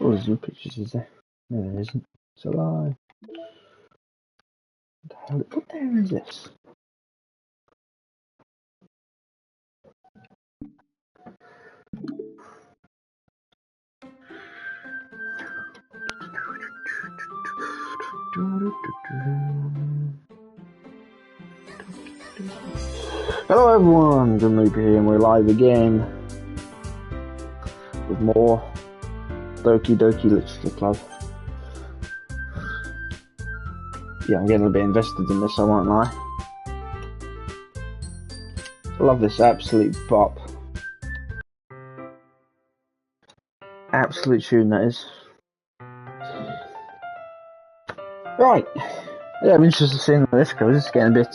Oh, there's no pictures, is there? No, there isn't. It's a lie. What the hell? What the hell is this? Hello everyone, Doki here, and we're live again with more Doki Literature Club. Yeah, I'm getting a bit invested in this, I won't lie. I love this absolute bop. Absolute tune, that is. Right. Yeah, I'm interested in seeing where this goes. It's getting a bit,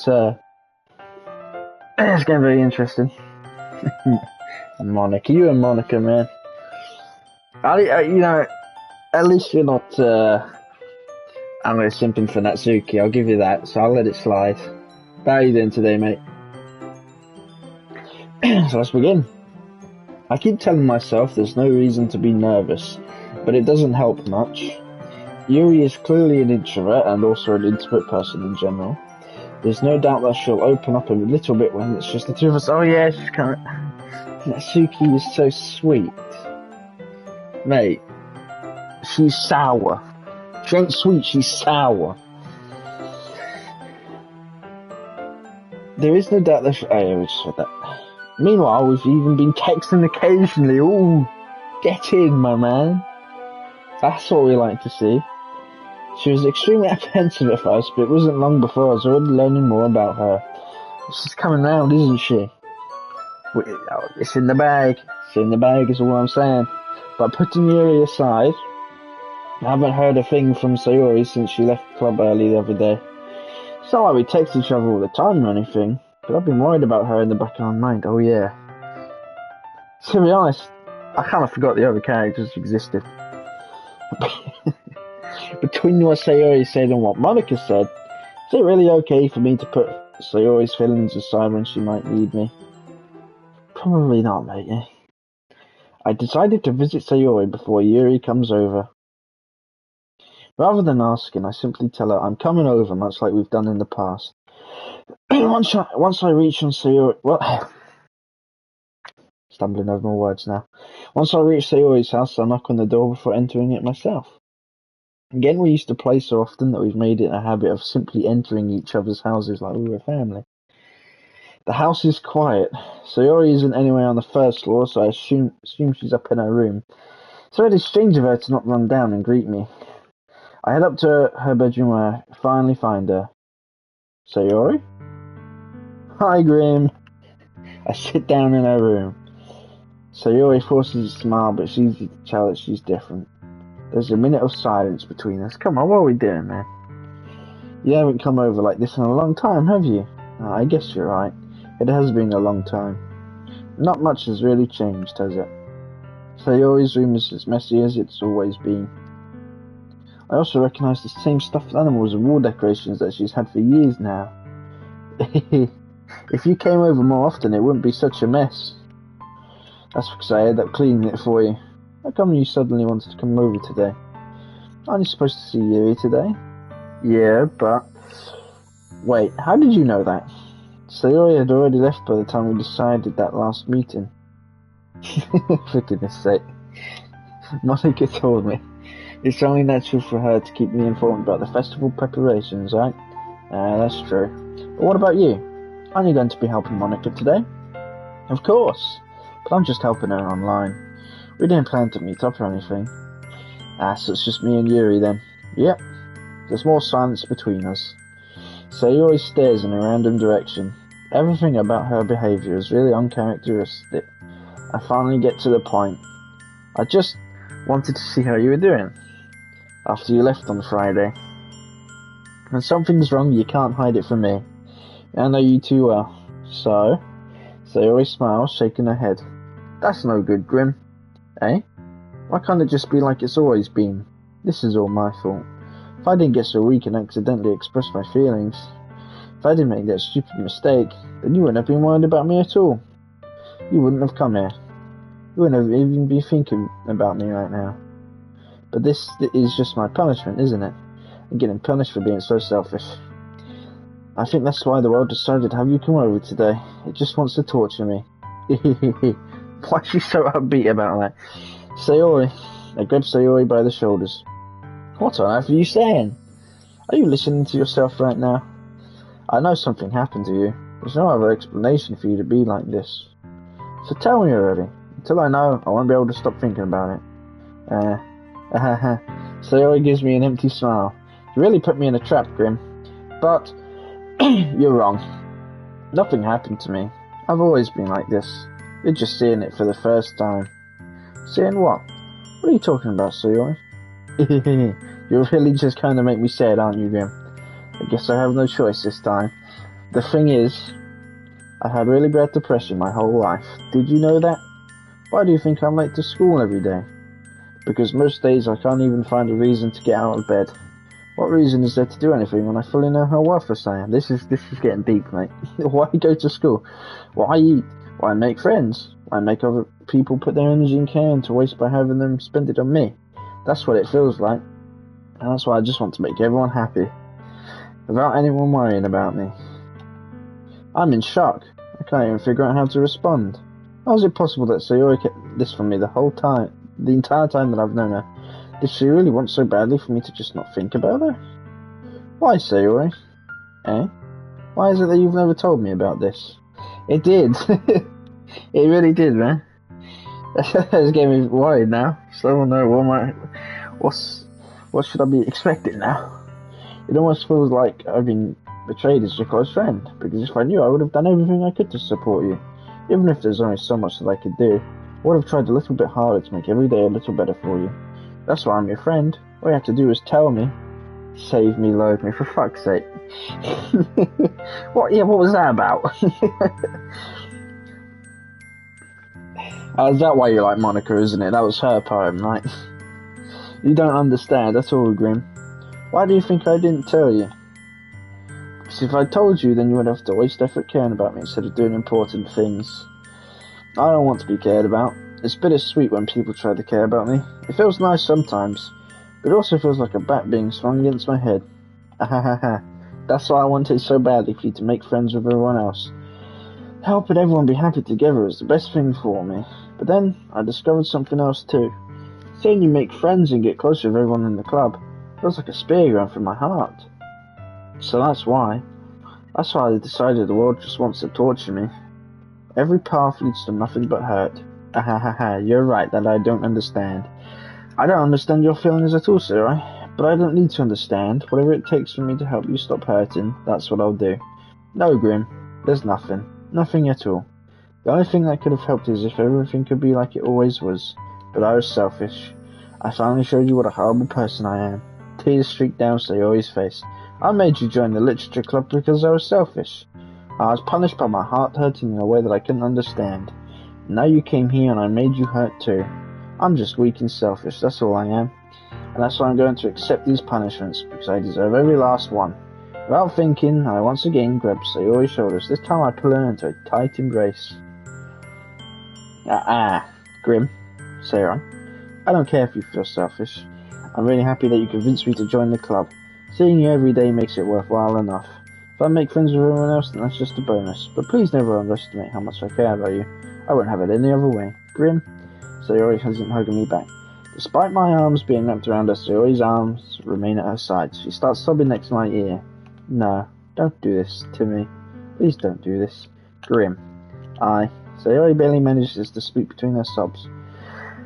it's getting very interesting. Monica, you and Monica, man. You know, at least you're not, I'm really simping for Natsuki, I'll give you that, so I'll let it slide. How are you doing today, mate? So let's begin. I keep telling myself there's no reason to be nervous, but it doesn't help much. Yuri is clearly an introvert and also an intimate person in general. There's no doubt that she'll open up a little bit when it's just the two of us. Oh yeah, she's kind of... Natsuki is so sweet. Mate, she's sour. She ain't sweet, she's sour. There is no doubt that she... Oh yeah, we just said that. Meanwhile, we've even been texting occasionally. Ooh, get in, my man. That's what we like to see. She was extremely apprehensive at first, but it wasn't long before I was already learning more about her. She's coming round, isn't she? It's in the bag. It's in the bag is all I'm saying. But putting Yuri aside, I haven't heard a thing from Sayori since she left the club early the other day. It's not like we text each other all the time or anything, but I've been worried about her in the back of my mind. Oh yeah. To be honest, I kind of forgot the other characters existed. Between what Sayori said and what Monica said, is it really okay for me to put Sayori's feelings aside when she might need me? Probably not, mate. I decided to visit Sayori before Yuri comes over. Rather than asking, I simply tell her I'm coming over, much like we've done in the past. Once I reach on Sayori... Well, stumbling over my words now. Once I reach Sayori's house, I knock on the door before entering it myself. Again, we used to play so often that we've made it a habit of simply entering each other's houses like we were family. The house is quiet. Sayori isn't anywhere on the first floor, so I assume she's up in her room. It's already strange of her to not run down and greet me. I head up to her bedroom where I finally find her. Sayori? Hi, Grim. I sit down in her room. Sayori forces a smile, but it's easy to tell that she's different. There's a minute of silence between us. Come on, what are we doing, man? You haven't come over like this in a long time, have you? I guess you're right. It has been a long time. Not much has really changed, has it? Sayori's room is as messy as it's always been. I also recognise the same stuffed animals and wall decorations that she's had for years now. If you came over more often, it wouldn't be such a mess. That's because I ended up cleaning it for you. How come you suddenly wanted to come over today? Aren't you supposed to see Yuri today? Yeah, but... Wait, how did you know that? Sayori had already left by the time we decided that last meeting. For goodness sake. Monica told me. It's only natural for her to keep me informed about the festival preparations, right? That's true. But what about you? Aren't you going to be helping Monica today? Of course, but I'm just helping her online. We didn't plan to meet up or anything. So it's just me and Yuri then. Yep. There's more silence between us. Sayori stares in a random direction. Everything about her behaviour is really uncharacteristic. I finally get to the point. I just wanted to see how you were doing after you left on Friday. When something's wrong, you can't hide it from me. I know you too well. So? Sayori smiles, shaking her head. That's no good, Grim. Eh? Why can't it just be like it's always been? This is all my fault. If I didn't get so weak and accidentally express my feelings, if I didn't make that stupid mistake, then you wouldn't have been worried about me at all. You wouldn't have come here. You wouldn't have even been thinking about me right now. But this is just my punishment, isn't it? I'm getting punished for being so selfish. I think that's why the world decided to have you come over today. It just wants to torture me. Why is she so upbeat about that? Sayori. I grabbed Sayori by the shoulders. What on earth are you saying? Are you listening to yourself right now? I know something happened to you. There's no other explanation for you to be like this. So tell me already. Until I know, I won't be able to stop thinking about it. Sayori gives me an empty smile. You really put me in a trap, Grim. But you're wrong. Nothing happened to me. I've always been like this. You're just seeing it for the first time. Seeing what? What are you talking about, Sayori? You're really just kind of make me sad, aren't you, Grim? I guess I have no choice this time. The thing is, I've had really bad depression my whole life. Did you know that? Why do you think I'm late to school every day? Because most days I can't even find a reason to get out of bed. What reason is there to do anything when I fully know how worthless I am? This is getting deep, mate. Why go to school? Why eat? Why make friends? Why make other people put their energy and care into waste by having them spend it on me? That's what it feels like. And that's why I just want to make everyone happy. Without anyone worrying about me. I'm in shock. I can't even figure out how to respond. How is it possible that Sayori kept this from me the entire time that I've known her? Did she really want so badly for me to just not think about her? Why, Sayori? Eh? Why is it that you've never told me about this? It did. It really did, man. It's getting me worried now. So I don't know what should I be expecting now? It almost feels like I've been betrayed as your close friend, because if I knew, I would have done everything I could to support you. Even if there's only so much that I could do, I would have tried a little bit harder to make every day a little better for you. That's why I'm your friend. All you have to do is tell me. Save me, loathe me, for fuck's sake. What was that about? Is that why you like Monica, isn't it? That was her poem, right? You don't understand at all, Grim. Why do you think I didn't tell you? Because if I told you, then you would have to waste effort caring about me instead of doing important things. I don't want to be cared about. It's bittersweet when people try to care about me. It feels nice sometimes, but it also feels like a bat being swung against my head. That's why I wanted so badly for you to make friends with everyone else. Helping everyone be happy together is the best thing for me. But then, I discovered something else too. Seeing you make friends and get closer with everyone in the club feels like a spear going through my heart. So that's why I decided the world just wants to torture me. Every path leads to nothing but hurt. You're right that I don't understand. I don't understand your feelings at all, Sarai. But I don't need to understand. Whatever it takes for me to help you stop hurting, that's what I'll do. No, Grim. There's nothing. Nothing at all. The only thing that could have helped is if everything could be like it always was. But I was selfish. I finally showed you what a horrible person I am. Tears streaked down Sayori's face. I made you join the literature club because I was selfish. I was punished by my heart hurting in a way that I couldn't understand. Now you came here and I made you hurt too. I'm just weak and selfish, that's all I am. And that's why I'm going to accept these punishments, because I deserve every last one. Without thinking, I once again grabbed Sayori's shoulders. This time I pull her into a tight embrace. Grim, Sarah. I don't care if you feel selfish. I'm really happy that you convinced me to join the club. Seeing you every day makes it worthwhile enough. If I make friends with everyone else, then that's just a bonus. But please never underestimate how much I care about you. I won't have it any other way. Grim, Sayori isn't hugging me back. Despite my arms being wrapped around her, Sayori's arms remain at her sides. She starts sobbing next to my ear. No, don't do this to me. Please don't do this. Grim. Sayori barely manages to speak between her sobs.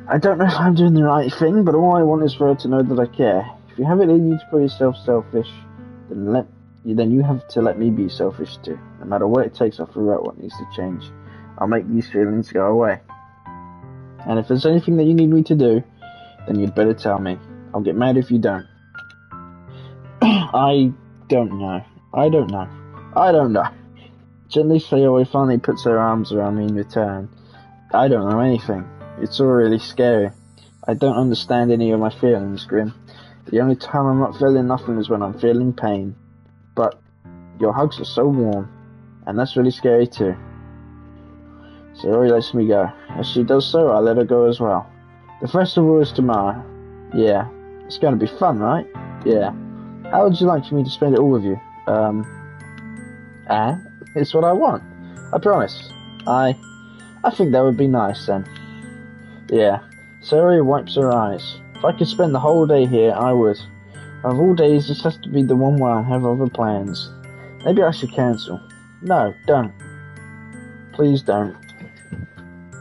I don't know if I'm doing the right thing, but all I want is for her to know that I care. If you have it in you to call yourself selfish, then you have to let me be selfish too. No matter what it takes, I'll figure out what needs to change. I'll make these feelings go away. And if there's anything that you need me to do, then you'd better tell me. I'll get mad if you don't. I don't know. Gently Sayori finally puts her arms around me in return. I don't know anything. It's all really scary. I don't understand any of my feelings, Grim. The only time I'm not feeling nothing is when I'm feeling pain. But your hugs are so warm, and that's really scary too. Sayori lets me go. As she does so, I let her go as well. The festival is tomorrow. Yeah, It's going to be fun, right? Yeah. How would you like for me to spend it all with you? It's what I want. I promise. I think that would be nice then. Yeah. Saria wipes her eyes. If I could spend the whole day here, I would. Of all days, this has to be the one where I have other plans. Maybe I should cancel. No, don't. Please don't.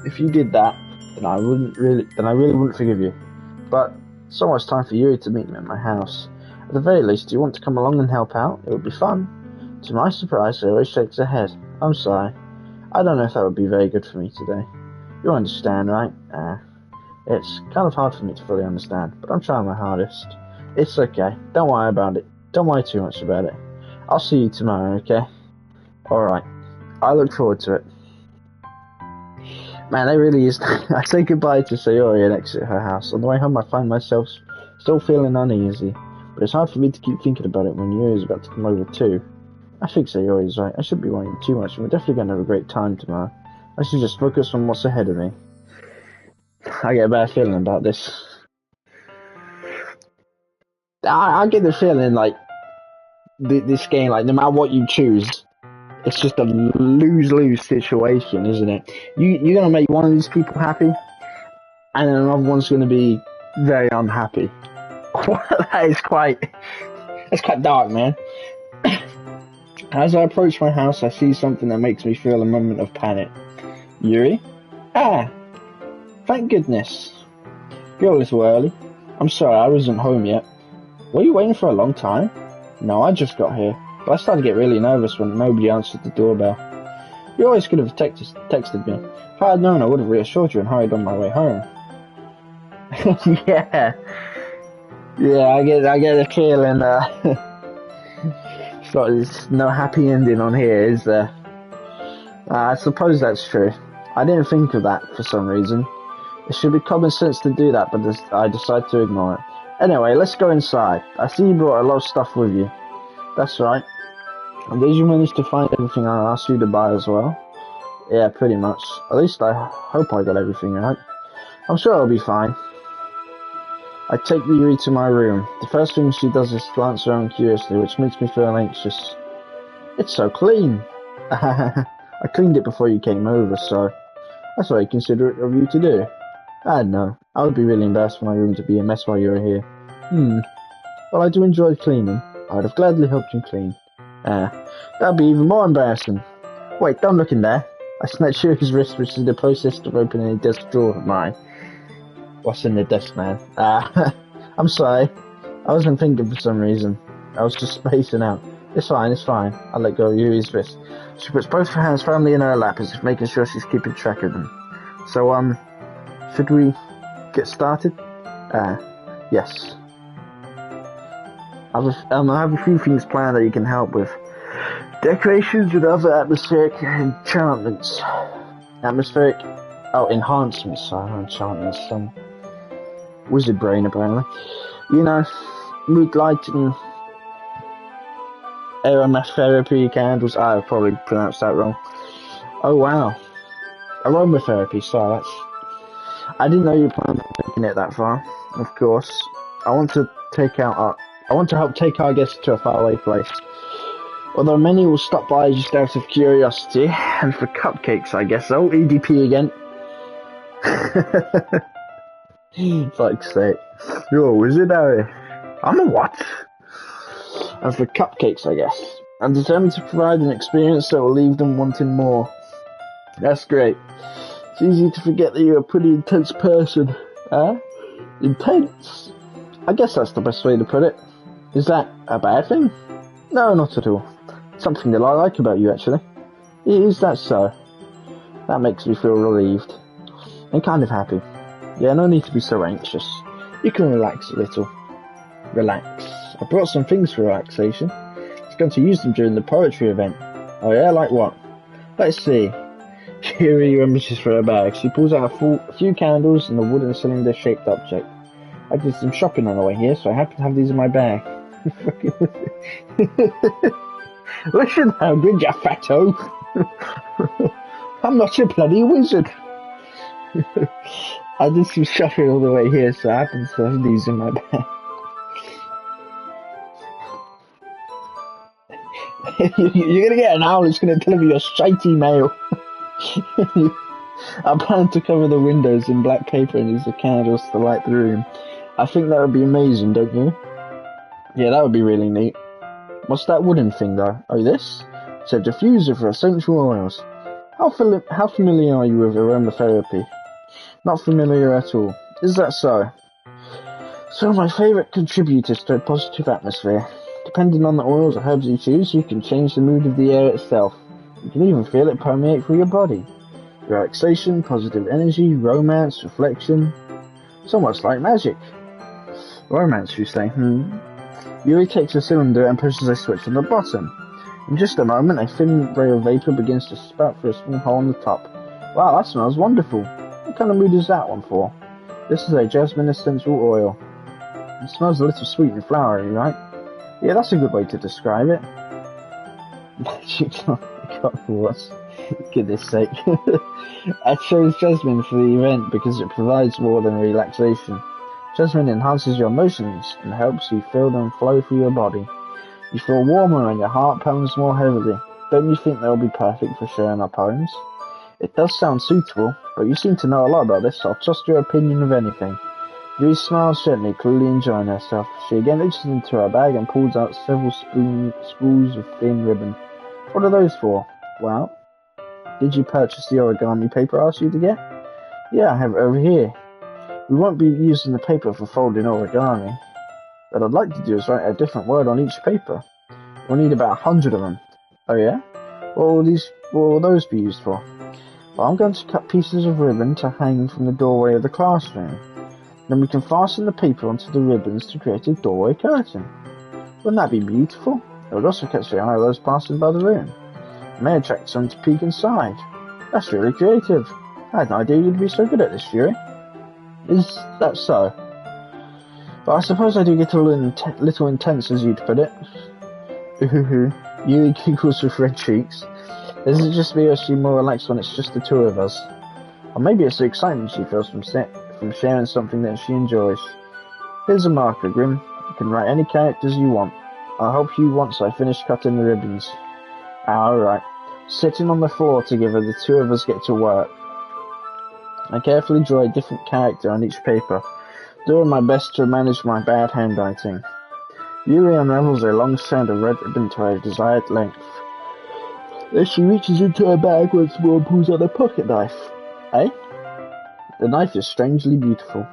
If you did that, then I really wouldn't forgive you. But it's almost time for Yuri to meet me at my house. At the very least, do you want to come along and help out? It would be fun. To my surprise, she always shakes her head. I'm sorry. I don't know if that would be very good for me today. You understand, right? It's kind of hard for me to fully understand, but I'm trying my hardest. It's okay. Don't worry about it. Don't worry too much about it. I'll see you tomorrow, okay? Alright. I look forward to it. Man, it really is. I say goodbye to Sayori and exit her house. On the way home, I find myself still feeling uneasy, but it's hard for me to keep thinking about it when Yuri is about to come over too. I think Sayori's right. I shouldn't be worrying too much, and we're definitely going to have a great time tomorrow. I should just focus on what's ahead of me. I get a bad feeling about this. I get the feeling like this game, like no matter what you choose, it's just a lose-lose situation, isn't it? You're gonna make one of these people happy, and then another one's gonna be very unhappy. That's quite dark, man. As I approach my house, I see something that makes me feel a moment of panic. Yuri? Thank goodness. You're a little early. I'm sorry, I wasn't home yet. Were you waiting for a long time? No, I just got here, but I started to get really nervous when nobody answered the doorbell. You always could have texted me. If I had known, I would have reassured you and hurried on my way home. Yeah, I get a feeling, there's no happy ending on here, is there? I suppose that's true. I didn't think of that for some reason. It should be common sense to do that, but I decided to ignore it. Anyway, let's go inside. I see you brought a lot of stuff with you. That's right. And did you manage to find everything I asked you to buy as well? Yeah, pretty much. At least I hope I got everything right. I'm sure I'll be fine. I take Yuri to my room. The first thing she does is glance around curiously, which makes me feel anxious. It's so clean. I cleaned it before you came over, so that's very considerate of you to do. I don't know. I would be really embarrassed for my room to be a mess while you were here. Well, I do enjoy cleaning. I would have gladly helped you clean. That'd be even more embarrassing. Wait, don't look in there. I snatched Yuri's wrist, which is in the process of opening a desk drawer of mine. What's in the desk, man? I'm sorry. I wasn't thinking for some reason. I was just spacing out. It's fine. I let go of Yuri's wrist. She puts both her hands firmly in her lap as if making sure she's keeping track of them. So, should we get started? Yes. I have a few things planned that you can help with. Decorations and other atmospheric enchantments. Enhancements, enchantments, wizard brain apparently. You know, mood lighting, aromatherapy candles. I probably pronounced that wrong. Oh wow. Aromatherapy, sorry, I didn't know you were planning on taking it that far. Of course. I want to help take our guests to a faraway place. Although many will stop by just out of curiosity, and for cupcakes, I guess. Oh, EDP again. Fuck's sake. You're a wizard, Harry. I'm a what? And for cupcakes, I guess. I'm determined to provide an experience that will leave them wanting more. That's great. It's easy to forget that you're a pretty intense person. Intense? I guess that's the best way to put it. Is that a bad thing? No, not at all. Something that I like about you, actually. Is that so? That makes me feel relieved. And kind of happy. Yeah, no need to be so anxious. You can relax a little. Relax. I brought some things for relaxation. I was going to use them during the poetry event. Oh yeah, like what? Let's see. Yuri rummage for her bag. She pulls out a few candles and a wooden cylinder-shaped object. I did some shopping on the way here, so I happen to have these in my bag. Listen how good you fatto. I'm not a bloody wizard. I did some shopping all the way here, so I happen to have these in my bag. You're gonna get an owl that's gonna deliver your straight email. I plan to cover the windows in black paper and use the candles to light the room. I think that would be amazing, don't you? Yeah, that would be really neat. What's that wooden thing, though? Oh, this? It's a diffuser for essential oils. How familiar are you with aromatherapy? Not familiar at all. Is that so? So my favourite contributors to a positive atmosphere. Depending on the oils or herbs you choose, you can change the mood of the air itself. You can even feel it permeate through your body. Relaxation, positive energy, romance, reflection. So much like magic. Romance, you say? Yuri takes a cylinder and pushes a switch on the bottom. In just a moment, a thin ray of vapour begins to spout through a small hole on the top. Wow, that smells wonderful. What kind of mood is that one for? This is a jasmine essential oil. It smells a little sweet and flowery, right? Yeah, that's a good way to describe it. God, what? Goodness sake. I chose jasmine for the event because it provides more than relaxation. Jasmine enhances your emotions and helps you feel them flow through your body. You feel warmer and your heart pounds more heavily. Don't you think they'll be perfect for sharing our poems? It does sound suitable, but you seem to know a lot about this, so I'll trust your opinion of anything. Yuri smiles gently, clearly enjoying herself. She again reaches into her bag and pulls out several spools of thin ribbon. What are those for? Well, did you purchase the origami paper I asked you to get? Yeah, I have it over here. We won't be using the paper for folding origami. What I'd like to do is write a different word on each paper. We'll need about 100 of them. Oh yeah? What will those be used for? Well, I'm going to cut pieces of ribbon to hang from the doorway of the classroom. Then we can fasten the paper onto the ribbons to create a doorway curtain. Wouldn't that be beautiful? It would also catch the eye of those passing by the room. It may attract some to peek inside. That's really creative. I had no idea you'd be so good at this, Yuri. Is that so? But I suppose I do get a little intense, as you'd put it. Yuri giggles with red cheeks. Is it just me, or is she more relaxed when it's just the two of us? Or maybe it's the excitement she feels from sharing something that she enjoys. Here's a marker, Grim. You can write any characters you want. I'll help you once I finish cutting the ribbons. Alright. Sitting on the floor together, the two of us get to work. I carefully draw a different character on each paper, doing my best to manage my bad handwriting. Yuri unravels a long strand of red ribbon to a desired length. Then she reaches into her bag once more and pulls out a pocket knife. Eh? The knife is strangely beautiful.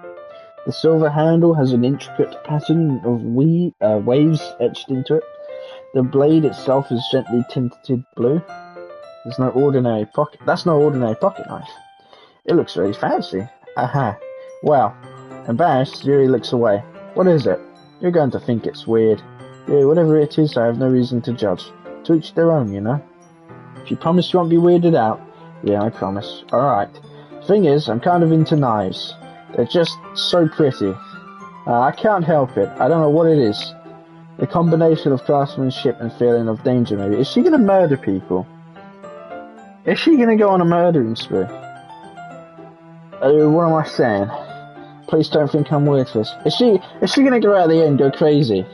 The silver handle has an intricate pattern of waves etched into it. The blade itself is gently tinted blue. That's no ordinary pocket knife. It looks very fancy. Aha. Well, embarrassed, Yuri looks away. What is it? You're going to think it's weird. Yeah, whatever it is, I have no reason to judge. To each their own, you know. If you promise you won't be weirded out. Yeah, I promise. Alright. Thing is, I'm kind of into knives. They're just so pretty. I can't help it. I don't know what it is. The combination of craftsmanship and feeling of danger, maybe. Is she going to murder people? Is she going to go on a murdering spree? What am I saying? Please don't think I'm weird for this. Is she going to go out at the end and go crazy?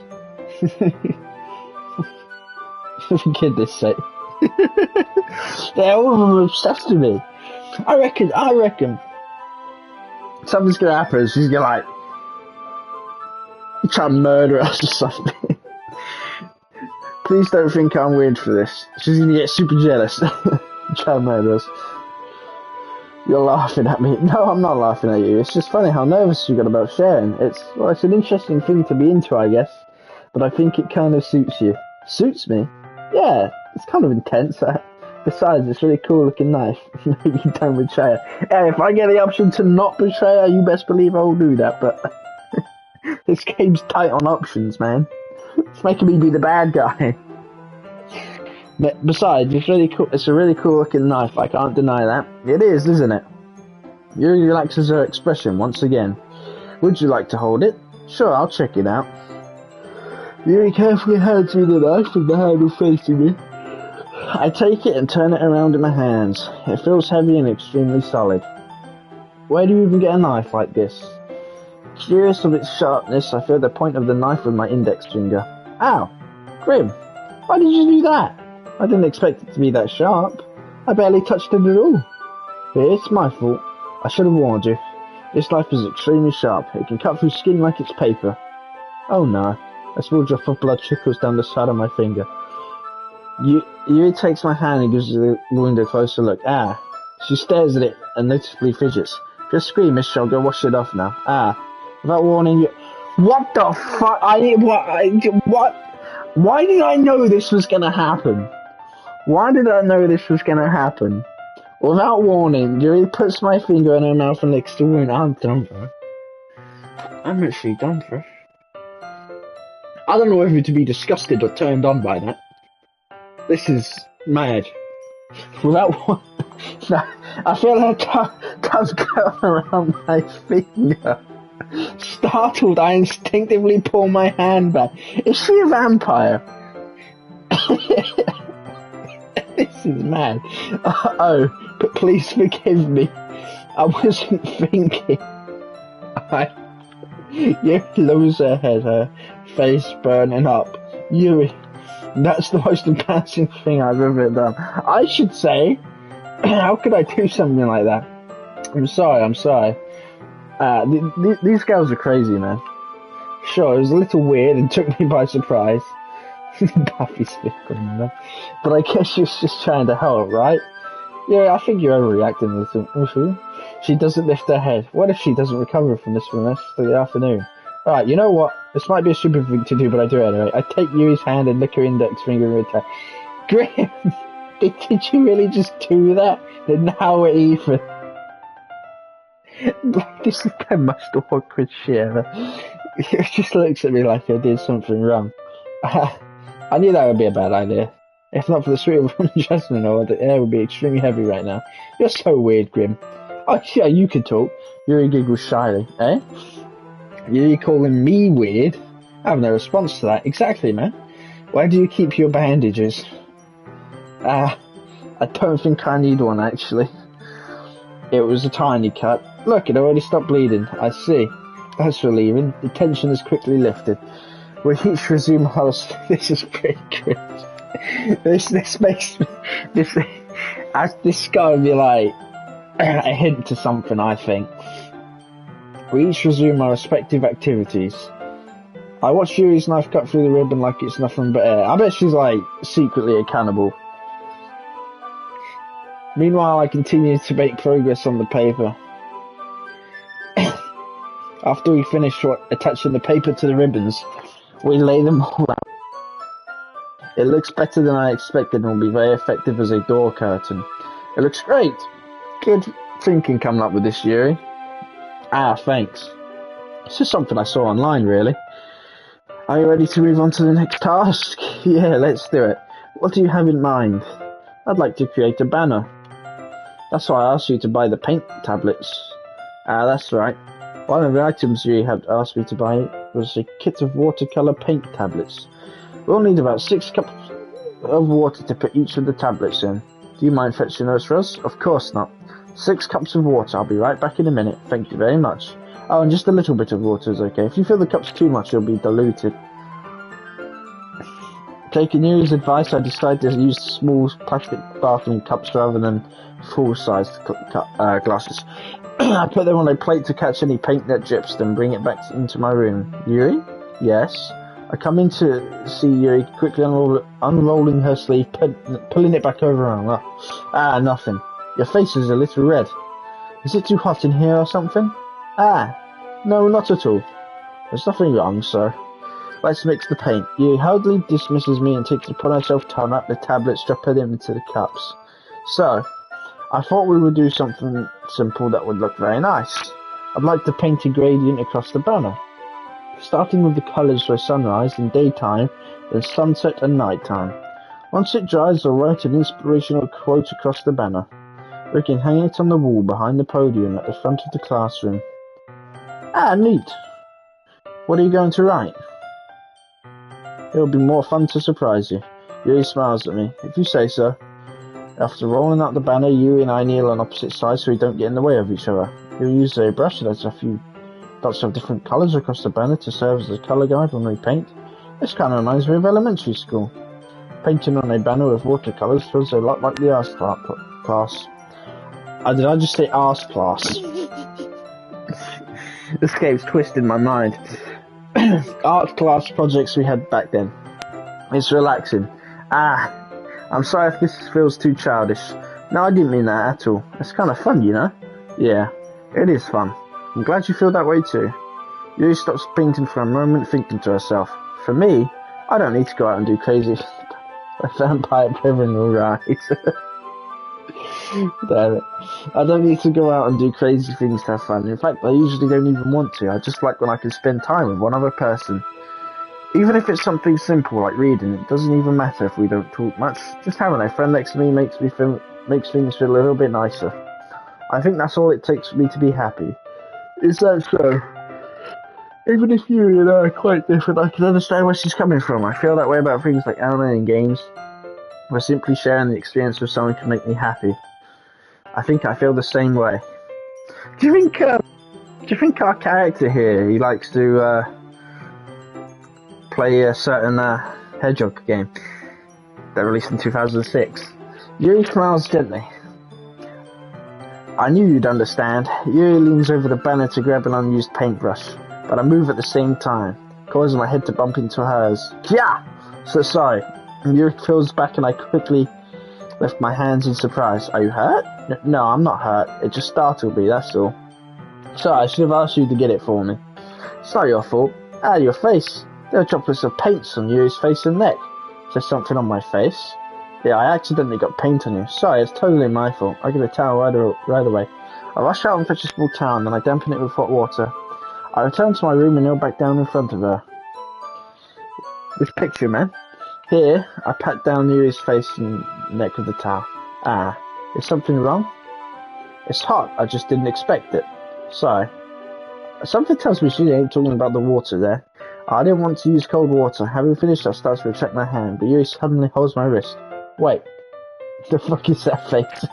For goodness sake. They're all of them obsessed with me. I reckon. Something's going to happen. She's going to try and murder us or something. Please don't think I'm weird for this. She's going to get super jealous. Try and murder us. You're laughing at me. No, I'm not laughing at you. It's just funny how nervous you got about sharing. It's an interesting thing to be into, I guess. But I think it kind of suits you. Suits me? Yeah, it's kind of intense. Besides, it's a really cool looking knife. Maybe don't betray her. Hey, if I get the option to not betray her, you best believe I will do that. But this game's tight on options, man. It's making me be the bad guy. But besides, it's really cool. It's a really cool looking knife. I can't deny that. It is, isn't it? Yuri relaxes her expression once again. Would you like to hold it? Sure, I'll check it out. Yuri carefully hands me the knife with the handle facing me. I take it and turn it around in my hands. It feels heavy and extremely solid. Where do you even get a knife like this? Curious of its sharpness, I feel the point of the knife with my index finger. Ow! Grim! Why did you do that? I didn't expect it to be that sharp. I barely touched it at all. It's my fault. I should have warned you. This knife is extremely sharp. It can cut through skin like it's paper. Oh no. A small drop of blood trickles down the side of my finger. Yuri takes my hand and gives the wound a closer look. Ah. She stares at it and noticeably fidgets. Just scream, Miss Shell. Go wash it off now. Ah. Without warning you... What the fuck? What? Why did I know this was gonna happen? Why did I know this was gonna happen? Without warning, Yuri puts my finger in her mouth and licks the wound. I'm done for. I'm actually done for. I don't know whether to be disgusted or turned on by that. This is mad. Without warning, I feel her tongue going around my finger. Startled, I instinctively pull my hand back. Is she a vampire? This is mad. Oh, but please forgive me. I wasn't thinking. Yuri lowers her head, her face burning up. Yuri, that's the most embarrassing thing I've ever done. I should say, how could I do something like that? I'm sorry. These girls are crazy, man. Sure, it was a little weird and took me by surprise. Buffy's fickle, but I guess she's just trying to help, right? Yeah, I think you're overreacting a little. She doesn't lift her head. What if she doesn't recover from this for the rest of the afternoon? Alright, you know what? This might be a stupid thing to do, but I do it anyway. I take Yuri's hand and lick her index finger in return. Grim, did you really just do that? And now we're even. This is the most awkward shit ever. He just looks at me like I did something wrong. I knew that would be a bad idea. If not for the sweet of Jasmine, or the air would be extremely heavy right now. You're so weird, Grim. Oh yeah, you can talk. Yuri giggles shyly. Eh? Yuri calling me weird? I have no response to that. Exactly, man. Where do you keep your bandages? I don't think I need one, actually. It was a tiny cut. Look, it already stopped bleeding. I see. That's relieving. The tension is quickly lifted. We each resume our... This is pretty good. This makes me... This gotta be like a hint to something, I think. We each resume our respective activities. I watch Yuri's knife cut through the ribbon like it's nothing but air. I bet she's like secretly a cannibal. Meanwhile, I continue to make progress on the paper. After we finish attaching the paper to the ribbons, we lay them all out. It looks better than I expected and will be very effective as a door curtain. It looks great. Good thinking coming up with this, Yuri. Ah, thanks. It's just something I saw online, really. Are you ready to move on to the next task? Yeah, let's do it. What do you have in mind? I'd like to create a banner. That's why I asked you to buy the paint tablets. Ah, that's right. One of the items you had asked me to buy was a kit of watercolour paint tablets. We'll need about 6 cups of water to put each of the tablets in. Do you mind fetching those for us? Of course not. 6 cups of water. I'll be right back in a minute. Thank you very much. Oh, and just a little bit of water is okay. If you fill the cups too much, it'll be diluted. Taking Yuri's advice, I decided to use small plastic bathroom cups rather than full-sized glasses. I put them on a plate to catch any paint that drips, then bring it back into my room. Yuri? Yes? I come in to see Yuri quickly unrolling her sleeve, pulling it back over her arm. Ah, nothing. Your face is a little red. Is it too hot in here or something? Ah, no, not at all. There's nothing wrong, sir. Let's mix the paint. Yuri hurriedly dismisses me and takes it upon herself to unwrap the tablets, drop them into the cups. So, I thought we would do something simple that would look very nice. I'd like to paint a gradient across the banner, starting with the colours for sunrise and daytime, then sunset and nighttime. Once it dries, I'll write an inspirational quote across the banner. We can hang it on the wall behind the podium at the front of the classroom. Ah, neat. What are you going to write? It'll be more fun to surprise you. Yuri smiles at me. If you say so. After rolling out the banner, Yuri and I kneel on opposite sides so we don't get in the way of each other. Yuri uses a brush that has a few dots of different colours across the banner to serve as a colour guide when we paint. This kind of reminds me of elementary school. painting on a banner with watercolours feels a lot like the arts class. Did I just say arts class? This game's twisted my mind. Art class projects we had back then. It's relaxing. I'm sorry if this feels too childish. No, I didn't mean that at all. It's kind of fun, you know? Yeah, it is fun. I'm glad you feel that way too. Yuri stops painting for a moment, thinking to herself, for me, I don't need to go out and do crazy... A vampire criminal, right? Damn it. I don't need to go out and do crazy things to have fun. In fact, I usually don't even want to. I just like when I can spend time with one other person. Even if it's something simple like reading, it doesn't even matter if we don't talk much. Just having a friend next to me makes things feel a little bit nicer. I think that's all it takes for me to be happy. Is that so? Even if you and I are quite different, I can understand where she's coming from. I feel that way about things like anime and games, where simply sharing the experience with someone can make me happy. I think I feel the same way. Do you think our character here, he likes to play a certain Hedgehog game that released in 2006? Yuri smiles gently. I knew you'd understand. Yuri leans over the banner to grab an unused paintbrush, but I move at the same time, causing my head to bump into hers. Yeah! So sorry. Yuri pulls back and I quickly lift my hands in surprise. Are you hurt? No, I'm not hurt. It just startled me, that's all. Sorry, I should have asked you to get it for me. It's not your fault. Your face. There are droplets of paint on Yuri's face and neck. Is there something on my face? Yeah, I accidentally got paint on you. Sorry, it's totally my fault. I'll get a towel right away. I rush out and fetch a small towel and then I dampen it with hot water. I return to my room and kneel back down in front of her. This picture, man. Here, I pat down Yuri's face and neck with the towel. Is something wrong? It's hot, I just didn't expect it. Sorry. Something tells me she ain't talking about the water there. I didn't want to use cold water. Having finished, I start to retract my hand, but Yuri suddenly holds my wrist. Wait. The fuck is that face?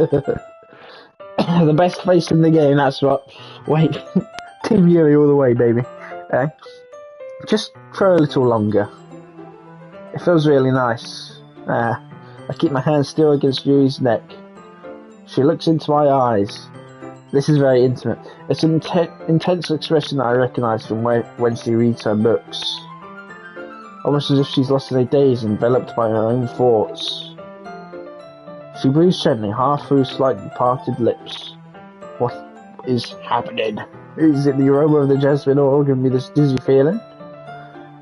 The best face in the game, that's what. Wait. Team Yuri all the way, baby. Just for a little longer. It feels really nice. I keep my hand still against Yuri's neck. She looks into my eyes. This is very intimate. It's an intense expression that I recognise from when she reads her books. Almost as if she's lost in a daze, enveloped by her own thoughts. She breathes gently, half through slightly parted lips. What is happening? Is it the aroma of the jasmine oil giving me this dizzy feeling?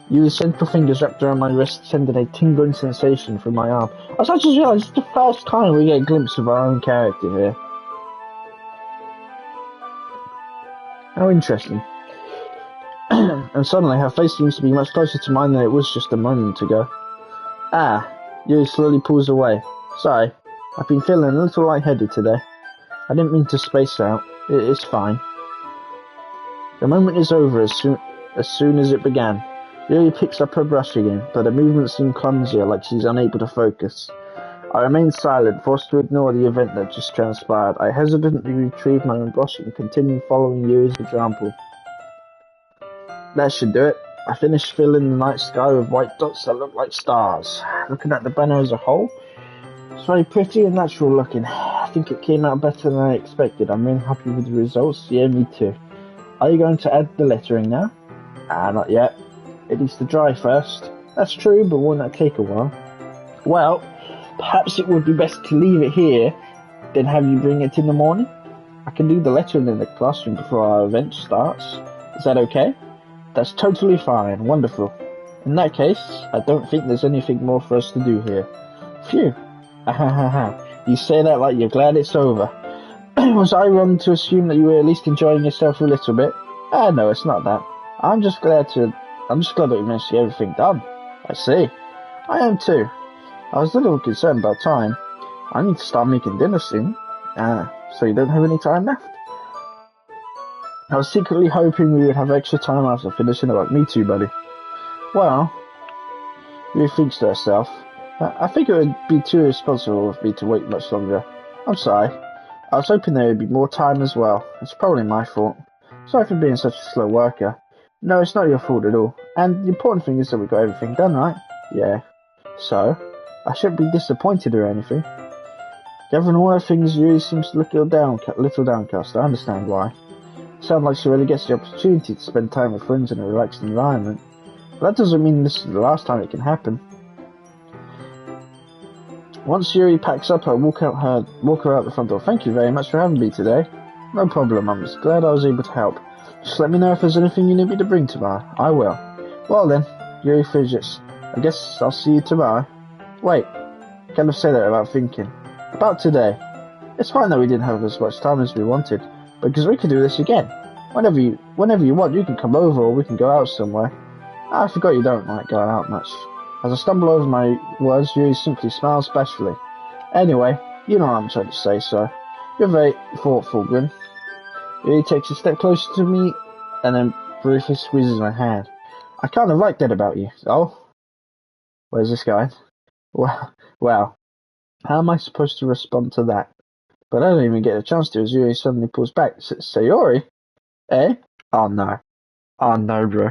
Yuri's gentle fingers wrapped around my wrist, sending a tingling sensation through my arm. I just realised it's the first time we get a glimpse of our own character here. How interesting. And suddenly her face seems to be much closer to mine than it was just a moment ago. Yuri slowly pulls away. Sorry, I've been feeling a little lightheaded today. I didn't mean to space out. It's fine. The moment is over as soon as it began. Yuri picks up her brush again, but her movements seem clumsier, like she's unable to focus. I remain silent, forced to ignore the event that just transpired. I hesitantly retrieve my own brush and continue following Yuri's example. That should do it. I finished filling the night sky with white dots that look like stars. Looking at the banner as a whole, it's very pretty and natural looking. I think it came out better than I expected. I'm really happy with the results. Yeah, me too. Are you going to add the lettering now? Not yet. It needs to dry first. That's true, but won't that take a while? Well, perhaps it would be best to leave it here, then have you bring it in the morning? I can do the lettering in the classroom before our event starts. Is that okay? That's totally fine. Wonderful. In that case, I don't think there's anything more for us to do here. Phew. You say that like you're glad it's over. Was I wrong to assume that you were at least enjoying yourself a little bit? No, it's not that. I'm just glad that we managed to get everything done. I see. I am too. I was a little concerned about time. I need to start making dinner soon. So you don't have any time left? I was secretly hoping we would have extra time after finishing it. Me too, buddy. Well, Rue thinks to herself, I think it would be too irresponsible of me to wait much longer. I'm sorry. I was hoping there would be more time as well. It's probably my fault. Sorry for being such a slow worker. No, it's not your fault at all. And the important thing is that we got everything done, right? Yeah. So, I shouldn't be disappointed or anything. Given all her things, Yuri seems to look a little downcast. I understand why. It sounds like she really gets the opportunity to spend time with friends in a relaxed environment. But that doesn't mean this is the last time it can happen. Once Yuri packs up, I'll walk her out the front door. Thank you very much for having me today. No problem, I'm just glad I was able to help. Just let me know if there's anything you need me to bring tomorrow. I will. Well then, Yuri fidgets. I guess I'll see you tomorrow. Wait, kind of say that without thinking. About today. It's fine that we didn't have as much time as we wanted, because we could do this again. Whenever you want, you can come over or we can go out somewhere. I forgot you don't like going out much. As I stumble over my words, Yuri simply smiles bashfully. Anyway, you know what I'm trying to say, so you're very thoughtful, Grim. Yuri takes a step closer to me and then briefly squeezes my hand. I kind of like that about you. Oh? Where's this going? Well, how am I supposed to respond to that? But I don't even get a chance to as Yuri suddenly pulls back. Sayori? Eh? Oh no, bro.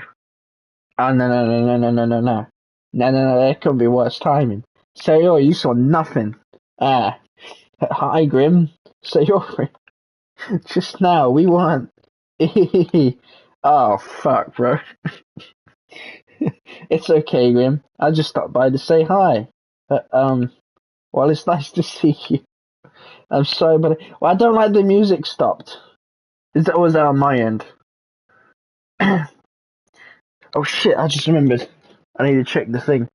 Oh no. No, that couldn't be worse timing. Sayori, you saw nothing. Hi, Grim. Sayori. Just now, we weren't. Oh, fuck, bro. It's okay, Grim. I just stopped by to say hi. Well, it's nice to see you. I'm sorry, but I don't like the music stopped. Was that on my end? Oh shit, I just remembered. I need to check the thing.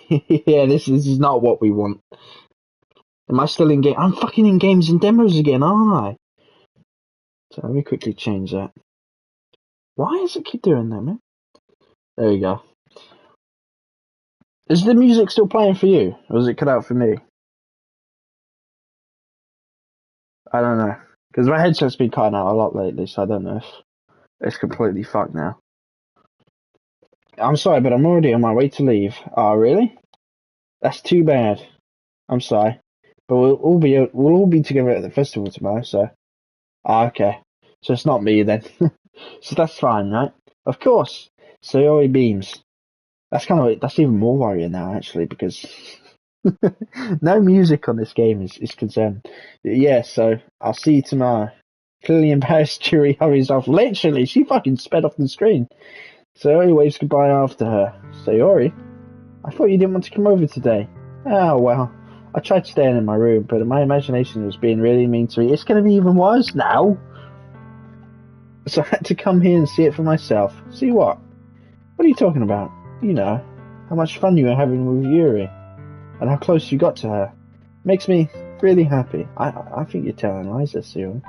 Yeah, this is not what we want. Am I still in game? I'm fucking in games and demos again, aren't I? So let me quickly change that. Why does it keep doing that, man? There we go. Is the music still playing for you? Or is it cut out for me? I don't know. Because my headset's been cutting out a lot lately, so I don't know if it's completely fucked now. I'm sorry, but I'm already on my way to leave. Oh, really? That's too bad. I'm sorry. But we'll all be together at the festival tomorrow, so... Ah, okay. So it's not me then. So that's fine, right? Of course. Sayori beams. That's even more worrying now, actually, because no music on this game is concerned. Yeah, so I'll see you tomorrow. Clearly embarrassed, Yuri hurries off. Literally, she fucking sped off the screen. Sayori waves goodbye after her. Sayori? I thought you didn't want to come over today. Oh, well. I tried staying in my room, but my imagination was being really mean to me. It's going to be even worse now. So I had to come here and see it for myself. See what? What are you talking about? You know, how much fun you were having with Yuri, and how close you got to her. Makes me really happy. I think you're telling lies, Sayori.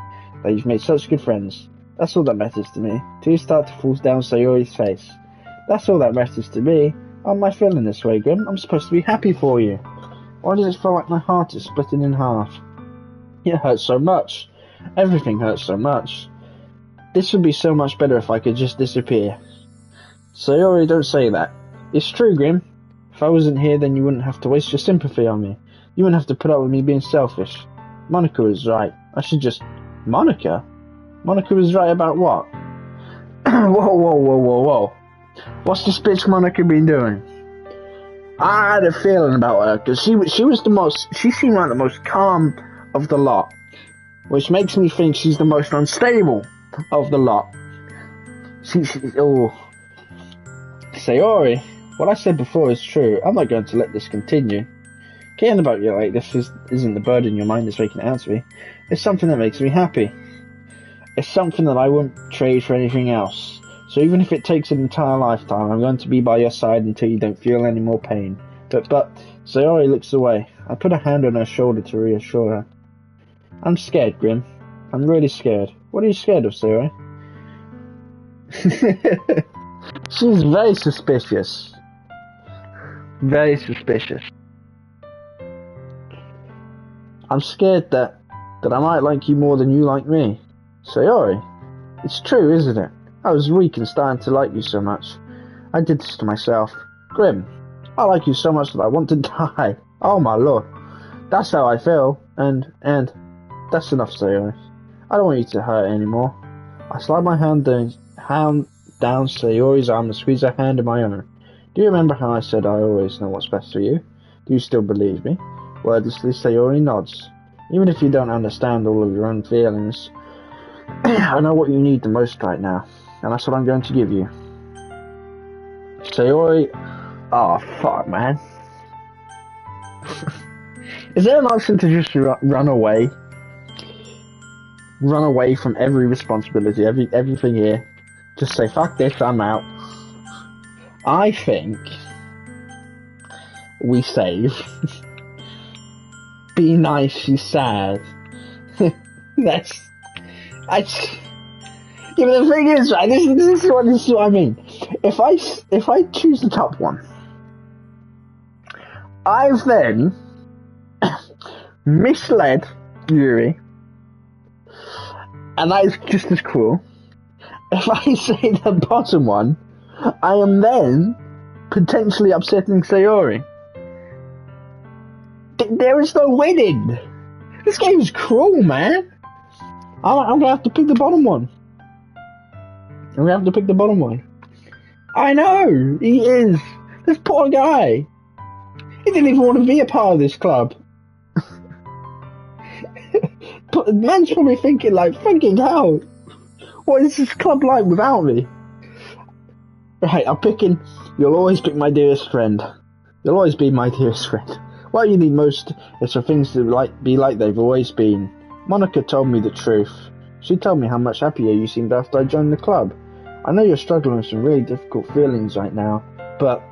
That you've made such good friends. That's all that matters to me. Tears start to fall down Sayori's face. That's all that matters to me. Why am I feeling this way, Grim? I'm supposed to be happy for you. Why does it feel like my heart is splitting in half? It hurts so much. Everything hurts so much. This would be so much better if I could just disappear. Sayori, don't say that. It's true, Grim. If I wasn't here, then you wouldn't have to waste your sympathy on me. You wouldn't have to put up with me being selfish. Monica was right. I should just... Monica? Monica was right about what? Whoa. What's this bitch Monica been doing? I had a feeling about her, because she seemed like the most calm of the lot. Which makes me think she's the most unstable of the lot. Sayori, what I said before is true. I'm not going to let this continue. Caring about you like this isn't the burden your mind is making it out to be. It's something that makes me happy. It's something that I wouldn't trade for anything else. So even if it takes an entire lifetime, I'm going to be by your side until you don't feel any more pain. But Sayori looks away. I put a hand on her shoulder to reassure her. I'm scared, Grim. I'm really scared. What are you scared of, Sayori? She's very suspicious. Very suspicious. I'm scared that I might like you more than you like me. Sayori, it's true, isn't it? I was weak and starting to like you so much. I did this to myself. Grim, I like you so much that I want to die. Oh my lord. That's how I feel. And that's enough, Sayori. I don't want you to hurt anymore. I slide my hand down Sayori's arm and squeeze her hand in my own. Do you remember how I said I always know what's best for you? Do you still believe me? Wordlessly, Sayori nods. Even if you don't understand all of your own feelings, I know what you need the most right now, and that's what I'm going to give you. Sayori... Oh, fuck, man. Is there an option to just run away? Run away from every responsibility, everything here. Just say, fuck this, I'm out. I think we save. Be nice, she's sad. That's... Yeah, but the thing is, right, this is what I mean. If I choose the top one, I've then misled Yuri, and that is just as cruel. If I say the bottom one, I am then potentially upsetting Sayori. There is no winning. This game is cruel, man. I'm gonna have to pick the bottom one. I know, he is. This poor guy. He didn't even want to be a part of this club. But the man's probably thinking, like, fucking hell, what is this club like without me? Right, I'm picking, you'll always pick my dearest friend. You'll always be my dearest friend. What you need most is for things to be like they've always been. Monica told me the truth. She told me how much happier you seemed after I joined the club. I know you're struggling with some really difficult feelings right now, but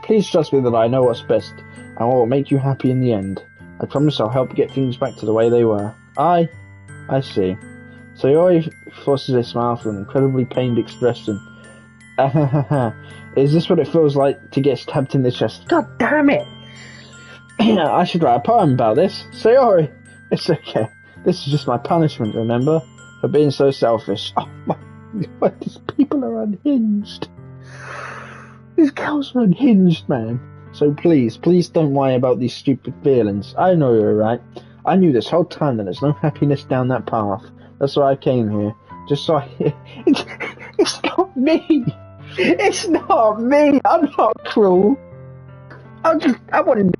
please trust me that I know what's best and what will make you happy in the end. I promise I'll help get things back to the way they were. I see. Sayori forces a smile through an incredibly pained expression. Is this what it feels like to get stabbed in the chest? God damn it! I should write a poem about this. Sayori! It's okay. This is just my punishment, remember? For being so selfish. Oh my god, these people are unhinged. These girls are unhinged, man. So please don't worry about these stupid feelings. I know you're right. I knew this whole time that there's no happiness down that path. That's why I came here. Just so It's not me! It's not me! I'm not cruel. I wanted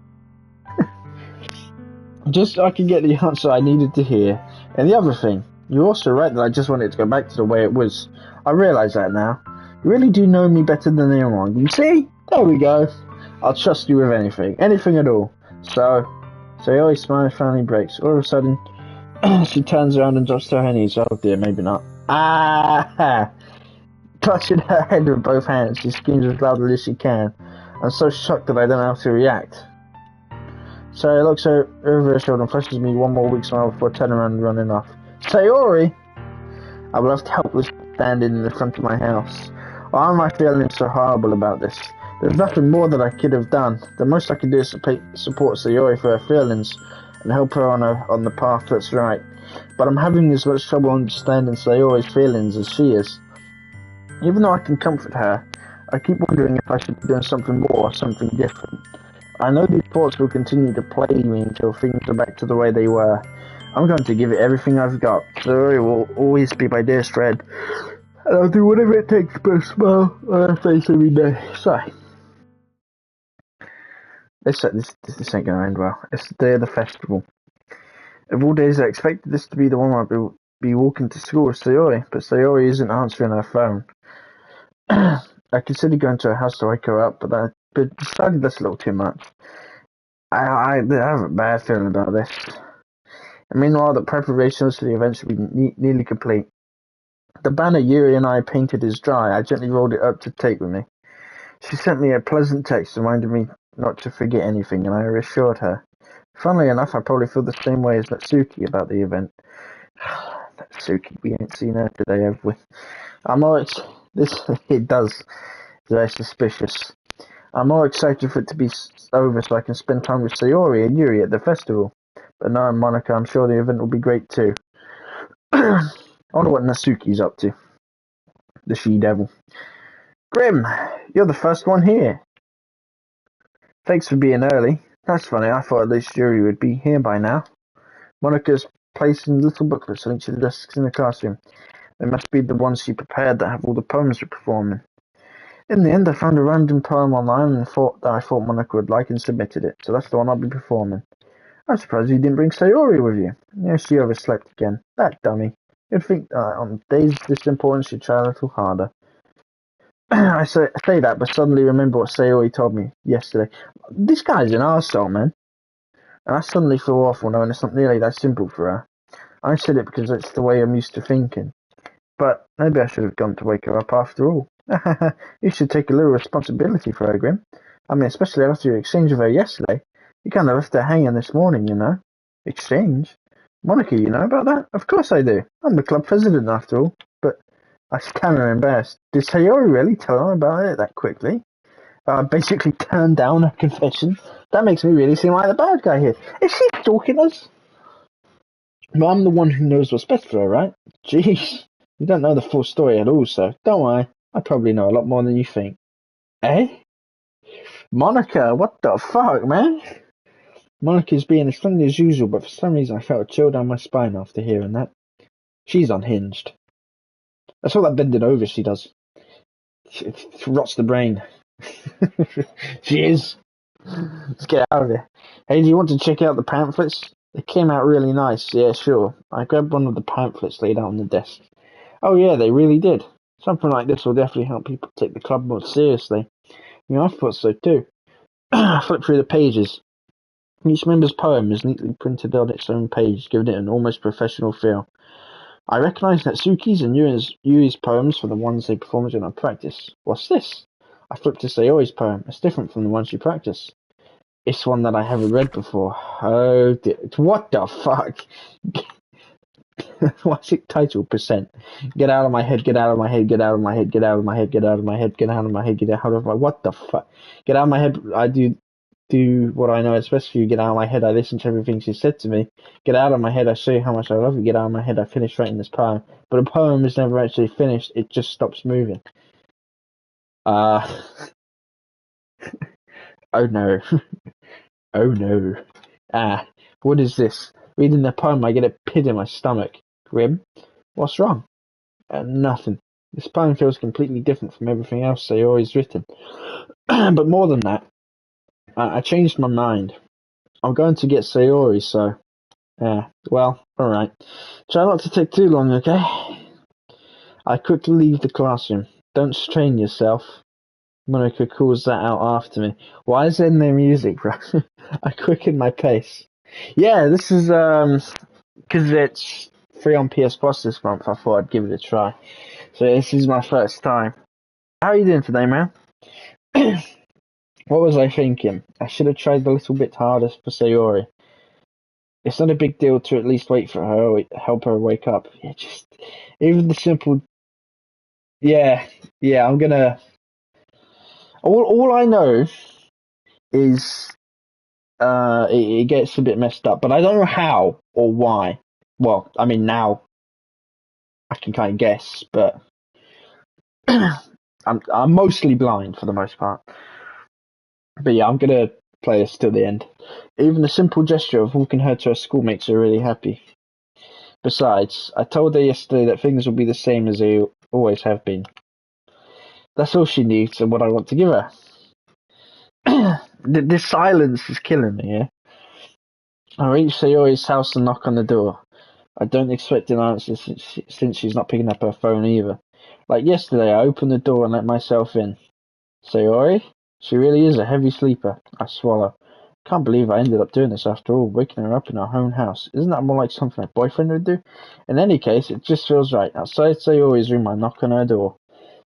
just so I could get the answer I needed to hear. And the other thing, you're also right that I just wanted to go back to the way it was. I realise that now. You really do know me better than anyone. You see? There we go. I'll trust you with anything. Anything at all. So Sayori smiles, finally breaks. All of a sudden, she turns around and drops to her knees. Oh dear, maybe not. Ah! Clutching her head with both hands, she screams as loudly as she can. I'm so shocked that I don't know how to react. Sayori looks over her shoulder and flashes me one more weak smile before turning around and running off. Sayori! I was left helpless standing in the front of my house. Why am I feeling so horrible about this? There's nothing more that I could have done. The most I can do is support Sayori for her feelings and help her on the path that's right. But I'm having as much trouble understanding Sayori's feelings as she is. Even though I can comfort her, I keep wondering if I should be doing something more or something different. I know these thoughts will continue to plague me until things are back to the way they were. I'm going to give it everything I've got. Sayori will always be my dearest friend. And I'll do whatever it takes to put a smile on her face every day. Sorry. This ain't gonna end well. It's the day of the festival. Of all days, I expected this to be the one where I'd be walking to school with Sayori, but Sayori isn't answering her phone. I considered going to her house to wake her up, but decided that's a little too much. I have a bad feeling about this. And meanwhile, the preparations for the event should be nearly complete. The banner Yuri and I painted is dry. I gently rolled it up to take with me. She sent me a pleasant text reminding me not to forget anything, and I reassured her. Funnily enough, I probably feel the same way as Natsuki about the event. Natsuki, we ain't seen her today, have we? It does. It's very suspicious. I'm more excited for it to be over so I can spend time with Sayori and Yuri at the festival. But knowing Monica, I'm sure the event will be great too. I wonder what Natsuki's up to. The she-devil. Grim, you're the first one here. Thanks for being early. That's funny, I thought at least Yuri would be here by now. Monica's placing little booklets on each of the desks in the classroom. They must be the ones she prepared that have all the poems we're performing. In the end, I found a random poem online and thought Monica would like and submitted it, so that's the one I'll be performing. I'm surprised you didn't bring Sayori with you. Yeah, she overslept again. That dummy. You'd think on days this important she'd try a little harder. I say that, but suddenly remember what Sayori told me yesterday. This guy's an arsehole, man. And I suddenly feel awful knowing it's not nearly that simple for her. I said it because it's the way I'm used to thinking. But maybe I should have gone to wake her up after all. You should take a little responsibility for her, Grim. I mean, especially after your exchange with her yesterday. You kind of left her hanging this morning, you know. Exchange? Monica, you know about that? Of course I do. I'm the club president after all. But I stand there embarrassed. Did Sayori really tell her about it that quickly? Basically turned down her confession? That makes me really seem like the bad guy here. Is she stalking us? But I'm the one who knows what's best for her, right? Jeez. You don't know the full story at all, so don't worry. I probably know a lot more than you think. Eh? Monica, what the fuck, man? Monica's being as friendly as usual, but for some reason I felt a chill down my spine after hearing that. She's unhinged. That's all that bending over she does. It rots the brain. She is. Let's get out of here. Hey, do you want to check out the pamphlets? They came out really nice. Yeah, sure. I grabbed one of the pamphlets laid out on the desk. Oh yeah, they really did. Something like this will definitely help people take the club more seriously. You know, I thought so too. I flipped through the pages. Each member's poem is neatly printed on its own page, giving it an almost professional feel. I recognised Natsuki's and Yui's poems from the ones they performed in our practice. What's this? I flipped to Sayori's poem. It's different from the ones she practiced. It's one that I haven't read before. Oh dear. What the fuck? What's it titled? Percent. Get out of my head, get out of my head, get out of my head, get out of my head, get out of my head, get out of my head, get out of my... What the fuck? Get out of my head. I do what I know is best for you. Get out of my head. I listen to everything she said to me. Get out of my head. I show you how much I love you. Get out of my head. I finished writing this poem. But the poem is never actually finished. It just stops moving. Oh no. Oh no. What is this? Reading the poem, I get a pit in my stomach. Grim? What's wrong? Nothing. This poem feels completely different from everything else Sayori's written. But more than that, I changed my mind. I'm going to get Sayori, so... well, alright. Try not to take too long, okay? I quickly leave the classroom. Don't strain yourself. Monica calls that out after me. Why is there no music, bro? I quicken my pace. Yeah, this is, because it's free on PS Plus this month, I thought I'd give it a try. So this is my first time. How are you doing today, man? What was I thinking? I should have tried a little bit harder for Sayori. It's not a big deal to at least wait for her or help her wake up. Yeah, just, even the simple... Yeah, I'm gonna... All I know is it gets a bit messed up, but I don't know how or why. Well, I mean, now I can kind of guess, but I'm mostly blind for the most part. But yeah, I'm gonna play this till the end. Even the simple gesture of walking her to her school makes her really happy. Besides, I told her yesterday that things will be the same as they always have been. That's all she needs and what I want to give her. This silence is killing me, yeah? I reach Sayori's house and knock on the door. I don't expect an answer since she's not picking up her phone either. Like yesterday, I opened the door and let myself in. Sayori? She really is a heavy sleeper. I swallow. Can't believe I ended up doing this after all, waking her up in our own house. Isn't that more like something a boyfriend would do? In any case, it just feels right. Outside Sayori's room, I knock on her door.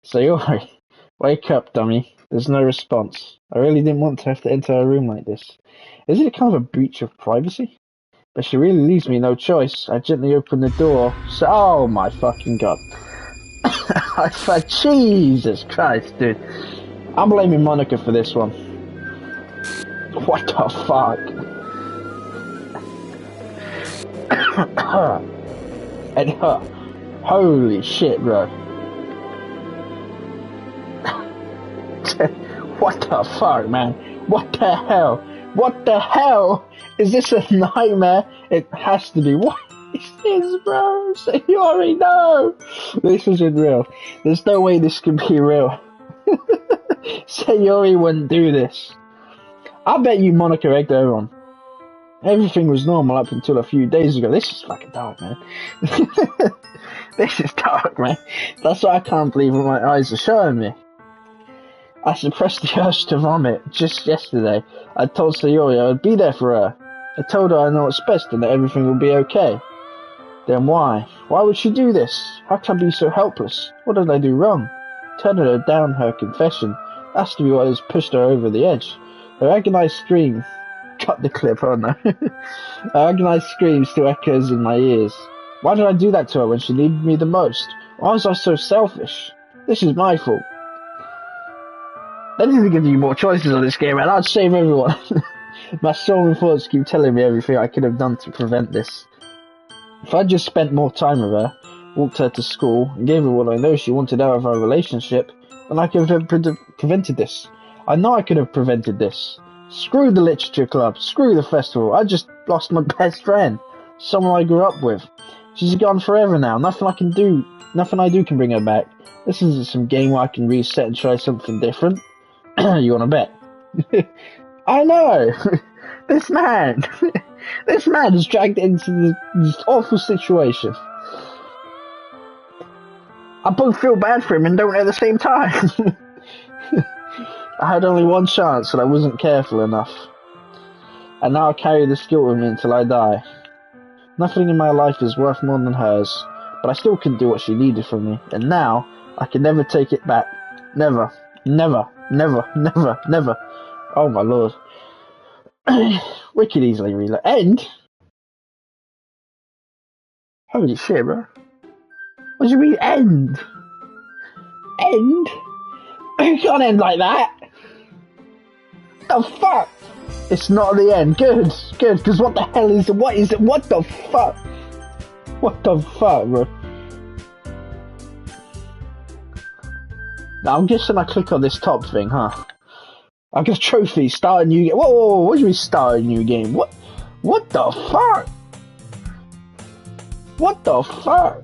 Sayori, wake up, dummy. There's no response. I really didn't want to have to enter her room like this. Is it kind of a breach of privacy? But she really leaves me no choice. I gently open the door. Oh my fucking god. I thought, Jesus Christ, dude. I'm blaming Monica for this one. What the fuck? And her. Holy shit, bro. What the fuck, man? What the hell? What the hell? Is this a nightmare? It has to be. What is this, bro? So you already know. This isn't real. There's no way this can be real. Sayori wouldn't do this. I bet you Monica egged her on. Everything was normal up until a few days ago. This is fucking dark, man. This is dark, man. That's why I can't believe what my eyes are showing me. I suppressed the urge to vomit just yesterday. I told Sayori I would be there for her. I told her I know what's best and that everything will be okay. Then why? Why would she do this? How can I be so helpless? What did I do wrong? Turning her down her confession. That's to be what has pushed her over the edge. Her agonized scream. Cut the clip, oh no. Her agonized scream still echoes in my ears. Why did I do that to her when she needed me the most? Why was I so selfish? This is my fault. They didn't give you more choices on this game, and I'd save everyone. My soul and thoughts keep telling me everything I could have done to prevent this. If I'd just spent more time with her, walked her to school, and gave her what I know she wanted out of our relationship, then I could have prevented this. I know I could have prevented this. Screw the literature club, screw the festival. I just lost my best friend, someone I grew up with. She's gone forever now. Nothing I do can bring her back. This isn't some game where I can reset and try something different. You wanna bet? I know! This man is dragged into this awful situation. I both feel bad for him and don't at the same time. I had only one chance and I wasn't careful enough. And now I carry this guilt with me until I die. Nothing in my life is worth more than hers, but I still couldn't do what she needed from me, and now I can never take it back. Never. Never. Never. Never. Never. Oh my lord. We could easily reload. End? Holy shit, bro. What do you mean, end? End? You can't end like that. The fuck? It's not the end. Good, because what the hell is it? What is it? What the fuck? What the fuck, bro? Now, I'm guessing I click on this top thing, huh? I get a trophy, start a new game. Whoa, what do you mean start a new game? What the fuck? What the fuck?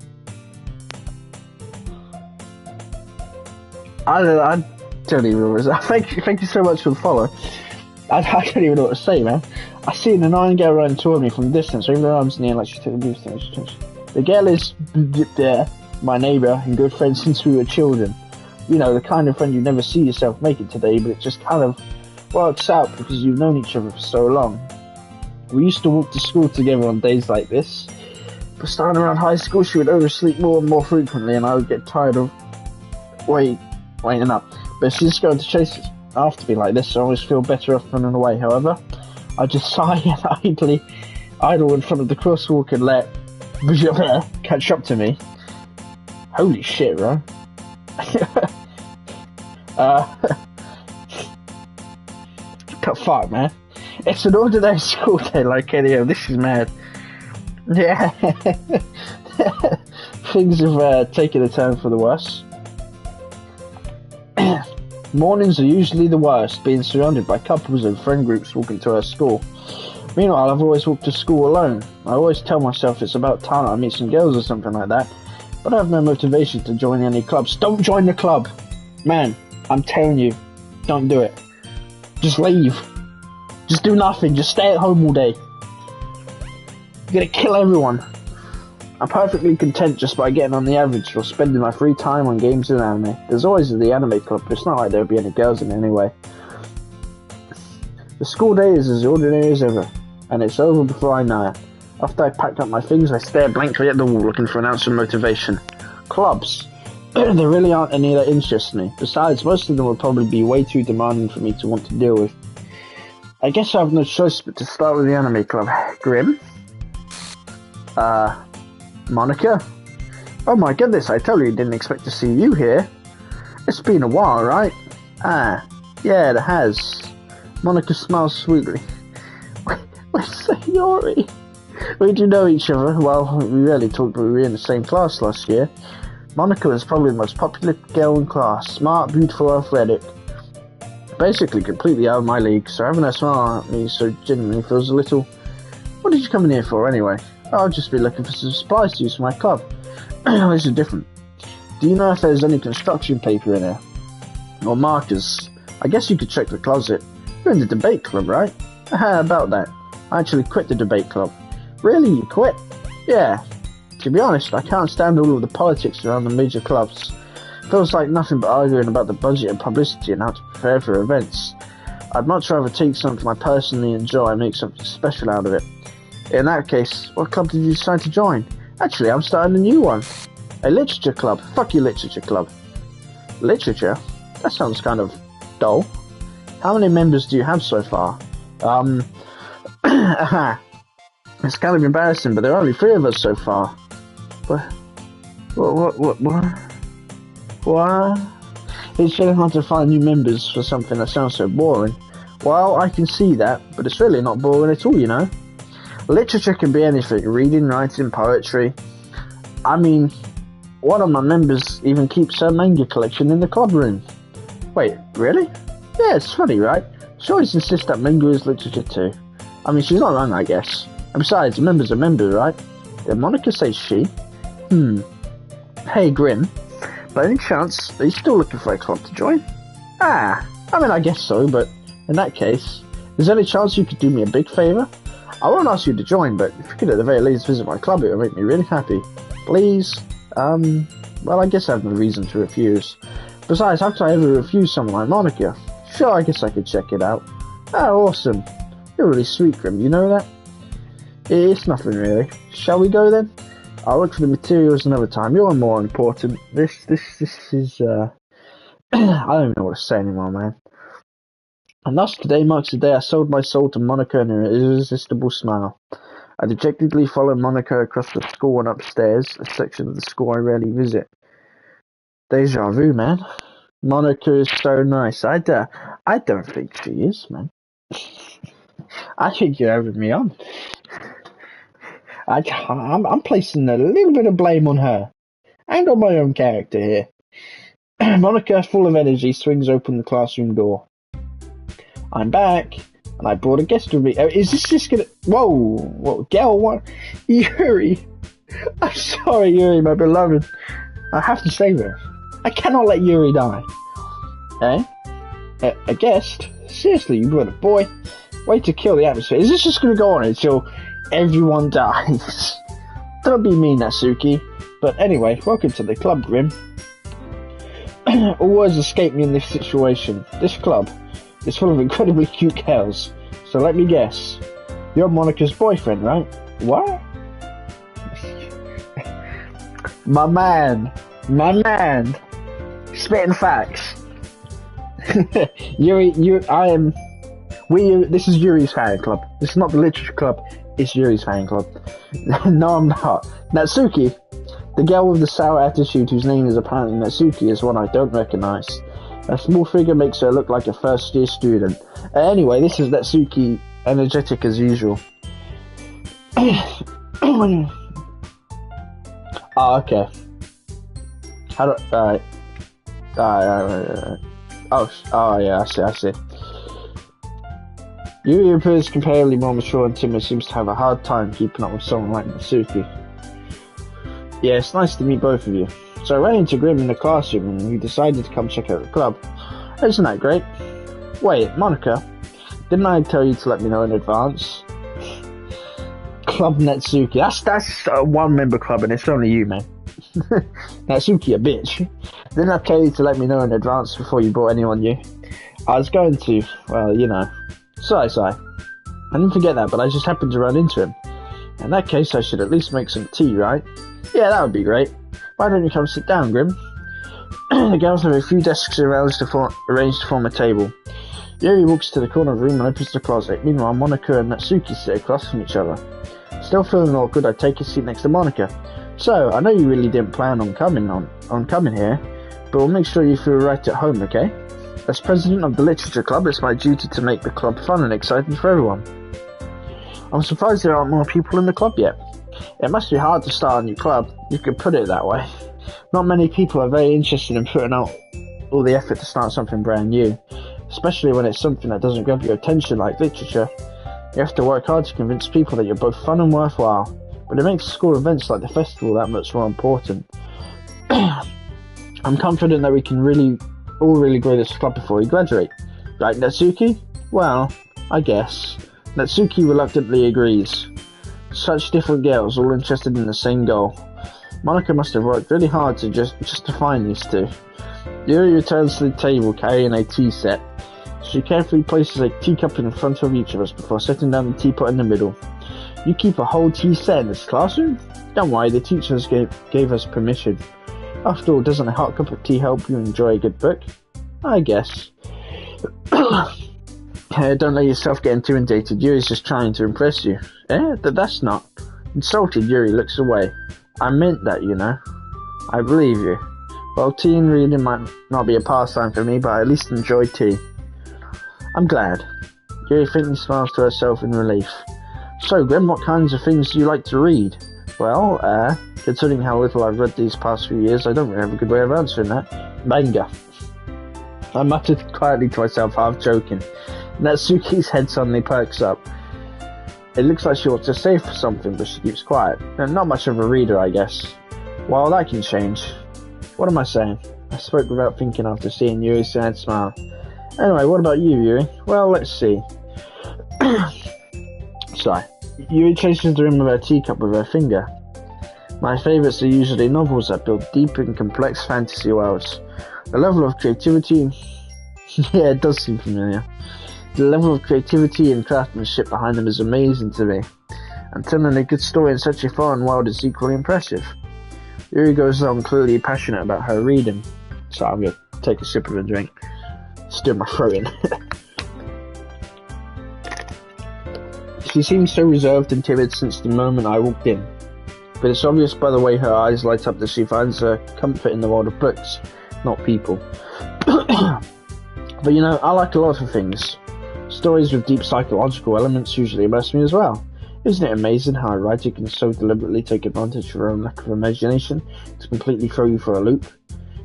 I don't even know what to say. Thank you so much for the follow. I don't even know what to say, man. I see an annoying girl running toward me from a distance, even though I'm near, like she's taking a distance. The girl is my neighbour and good friend since we were children. You know, the kind of friend you never see yourself making today, but it just kind of works out because you've known each other for so long. We used to walk to school together on days like this, but starting around high school, she would oversleep more and more frequently, and I would get tired of waiting up. But she's going to chase after me like this, so I always feel better off running away. However, I just sigh and idle in front of the crosswalk and let catch up to me. Holy shit, bro. The fuck, man. It's an ordinary school day like any other. This is mad. Yeah. Things have taken a turn for the worse. Mornings are usually the worst, being surrounded by couples and friend groups walking to our school. Meanwhile, I've always walked to school alone. I always tell myself it's about time I meet some girls or something like that, but I have no motivation to join any clubs. Don't join the club! Man, I'm telling you, don't do it. Just leave. Just do nothing. Just stay at home all day. You're gonna kill everyone. I'm perfectly content just by getting on the average or spending my free time on games and anime. There's always the anime club, but it's not like there'll be any girls in it anyway. The school day is as ordinary as ever, and it's over before I know it. After I packed up my things, I stare blankly at the wall looking for an ounce of motivation. Clubs. There really aren't any that interest me. Besides, most of them will probably be way too demanding for me to want to deal with. I guess I have no choice but to start with the anime club. Grim? Monica? Oh my goodness, I totally didn't expect to see you here. It's been a while, right? Ah, yeah, it has. Monica smiles sweetly. Wait, Sayori? We do know each other. Well, we rarely talked, but we were in the same class last year. Monica is probably the most popular girl in class. Smart, beautiful, athletic. Basically completely out of my league, so having her smile at me so genuinely feels a little... What did you come in here for, anyway? I'll just be looking for some supplies to use for my club. This is different. Do you know if there's any construction paper in here? Or markers. I guess you could check the closet. You're in the debate club, right? How about that? I actually quit the debate club. Really? You quit? Yeah. To be honest, I can't stand all of the politics around the major clubs. Feels like nothing but arguing about the budget and publicity and how to prepare for events. I'd much rather take something I personally enjoy and make something special out of it. In that case, what club did you decide to join? Actually, I'm starting a new one. A literature club. Fuck your literature club. Literature? That sounds kind of dull. How many members do you have so far? It's kind of embarrassing, but there are only 3 of us so far. What? It's really hard to find new members for something that sounds so boring. Well, I can see that, but it's really not boring at all, you know? Literature can be anything. Reading, writing, poetry. I mean, one of my members even keeps her manga collection in the club room. Wait, really? Yeah, it's funny, right? She always insists that manga is literature too. I mean, she's not wrong, I guess. And besides, a member's a member, right? Did Monica say she? Hey, Grim. By any chance, are you still looking for a club to join? I mean, I guess so, but in that case, is there any chance you could do me a big favour? I won't ask you to join, but if you could at the very least visit my club, it would make me really happy. Please? Well, I guess I have no reason to refuse. Besides, how could I ever refuse someone like Monica? Sure, I guess I could check it out. Oh, awesome. You're really sweet, Grim, you know that? It's nothing really. Shall we go then? I'll look for the materials another time. You're more important. This is, I don't even know what to say anymore, man. And thus, today marks the day I sold my soul to Monica and her irresistible smile. I dejectedly followed Monica across the school and upstairs, a section of the school I rarely visit. Deja vu, man. Monica is so nice. I don't think she is, man. I think you're having me on. I'm placing a little bit of blame on her. And on my own character here. Monica, full of energy, swings open the classroom door. I'm back, and I brought a guest with me. Is this just gonna... Whoa, girl, what? Yuri. I'm sorry, Yuri, my beloved. I have to save her. I cannot let Yuri die. Eh? A guest? Seriously, you brought a boy? Way to kill the atmosphere. Is this just gonna go on until everyone dies? Don't be mean, Natsuki. But anyway, welcome to the club, Grim. All words escape me in this situation. This club is full of incredibly cute girls. So let me guess. You're Monica's boyfriend, right? What? My man. Spitting facts. This is Yuri's fan club. This is not the literature club, it's Yuri's fan club. No, I'm not. Natsuki, the girl with the sour attitude whose name is apparently Natsuki, is one I don't recognize. A small figure makes her look like a first-year student. Anyway, this is Natsuki, energetic as usual. Okay. Alright. Yeah, I see. Yuri appears comparatively more mature and timid, seems to have a hard time keeping up with someone like Natsuki. Yeah, it's nice to meet both of you. So I ran into Grim in the classroom and we decided to come check out the club. Isn't that great? Wait, Monica, didn't I tell you to let me know in advance? Club Natsuki, that's a one-member club and it's only you, man. Natsuki, a bitch. Didn't I tell you to let me know in advance before you brought anyone new? I was going to, well, you know. Sigh. I didn't forget that, but I just happened to run into him. In that case, I should at least make some tea, right? Yeah, that would be great. Why don't you come sit down, Grim? The girls have a few desks arranged to form a table. Yuri walks to the corner of the room and opens the closet. Meanwhile, Monica and Natsuki sit across from each other. Still feeling awkward, I take a seat next to Monica. So, I know you really didn't plan on coming here, but we'll make sure you feel right at home, okay? As president of the literature club, it's my duty to make the club fun and exciting for everyone. I'm surprised there aren't more people in the club yet. It must be hard to start a new club, you could put it that way. Not many people are very interested in putting out all the effort to start something brand new, especially when it's something that doesn't grab your attention like literature. You have to work hard to convince people that you're both fun and worthwhile, but it makes school events like the festival that much more important. I'm confident that we can really all really grow this club before we graduate. Right, Natsuki? Well, I guess. Natsuki reluctantly agrees. Such different girls, all interested in the same goal. Monica must have worked really hard to just to find these two. Yuri returns to the table carrying a tea set. She carefully places a teacup in front of each of us before setting down the teapot in the middle. You keep a whole tea set in this classroom? Don't worry, the teachers gave us permission. After all, doesn't a hot cup of tea help you enjoy a good book? I guess. Don't let yourself get intimidated. Yuri's just trying to impress you. That's not. Insulted, Yuri looks away. I meant that, you know. I believe you. Well, tea and reading might not be a pastime for me, but I at least enjoy tea. I'm glad. Yuri faintly smiles to herself in relief. So, Grim, what kinds of things do you like to read? Well, considering how little I've read these past few years, I don't really have a good way of answering that. Manga. I muttered quietly to myself, half joking. Natsuki's head suddenly perks up. It looks like she wants to say something, but she keeps quiet. Not much of a reader, I guess. Well, that can change. What am I saying? I spoke without thinking after seeing Yuri's sad smile. Anyway, what about you, Yuri? Well, let's see. Sigh. Yuri chases the rim of her teacup with her finger. My favourites are usually novels that build deep and complex fantasy worlds. The level of creativity... yeah, it does seem familiar. The level of creativity and craftsmanship behind them is amazing to me. And telling a good story in such a foreign world is equally impressive. Yuri goes on clearly passionate about her reading. So I'm going to take a sip of a drink. Still my throat in. She seemed so reserved and timid since the moment I walked in. But it's obvious by the way her eyes light up that she finds her comfort in the world of books, not people. But you know, I like a lot of things. Stories with deep psychological elements usually impress me as well. Isn't it amazing how a writer can so deliberately take advantage of her own lack of imagination to completely throw you for a loop?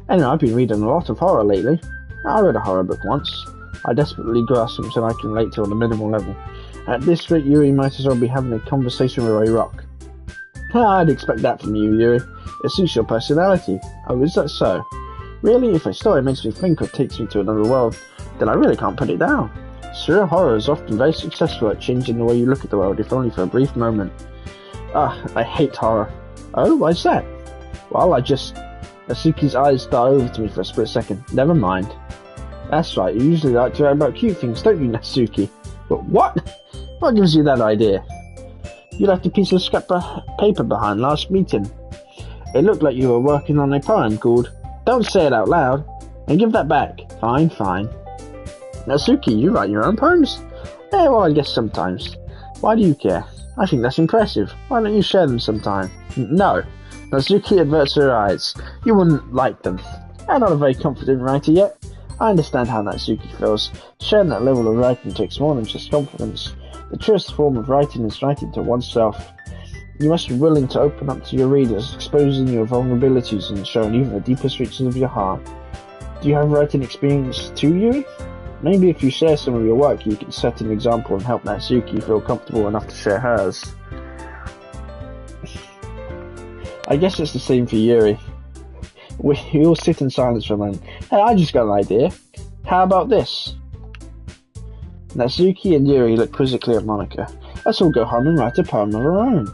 Anyway, I've been reading a lot of horror lately. I read a horror book once. I desperately grasp something I can relate to on a minimal level. At this rate, Yuri might as well be having a conversation with a rock. I'd expect that from you, Yuri. It suits your personality. Oh, is that so? Really, if a story makes me think or takes me to another world, then I really can't put it down. Surreal horror is often very successful at changing the way you look at the world, if only for a brief moment. I hate horror. Oh, why's that? Well, Natsuki's eyes dart over to me for a split second. Never mind. That's right, you usually like to write about cute things, don't you, Natsuki? But what? What gives you that idea? You left a piece of scrap paper behind last meeting. It looked like you were working on a poem called Don't Say It Out Loud, and give that back. Fine, fine. Natsuki, you write your own poems? Well, I guess sometimes. Why do you care? I think that's impressive. Why don't you share them sometime? No. Natsuki averts her eyes. You wouldn't like them. I'm not a very confident writer yet. I understand how Natsuki feels. Sharing that level of writing takes more than just confidence. The truest form of writing is writing to oneself. You must be willing to open up to your readers, exposing your vulnerabilities and showing even the deepest reaches of your heart. Do you have writing experience too, Yuri? Maybe if you share some of your work, you can set an example and help Natsuki feel comfortable enough to share hers. I guess it's the same for Yuri. We all sit in silence for a moment. Hey, I just got an idea. How about this? Natsuki and Yuri look quizzically at Monica. Let's all go home and write a poem of our own.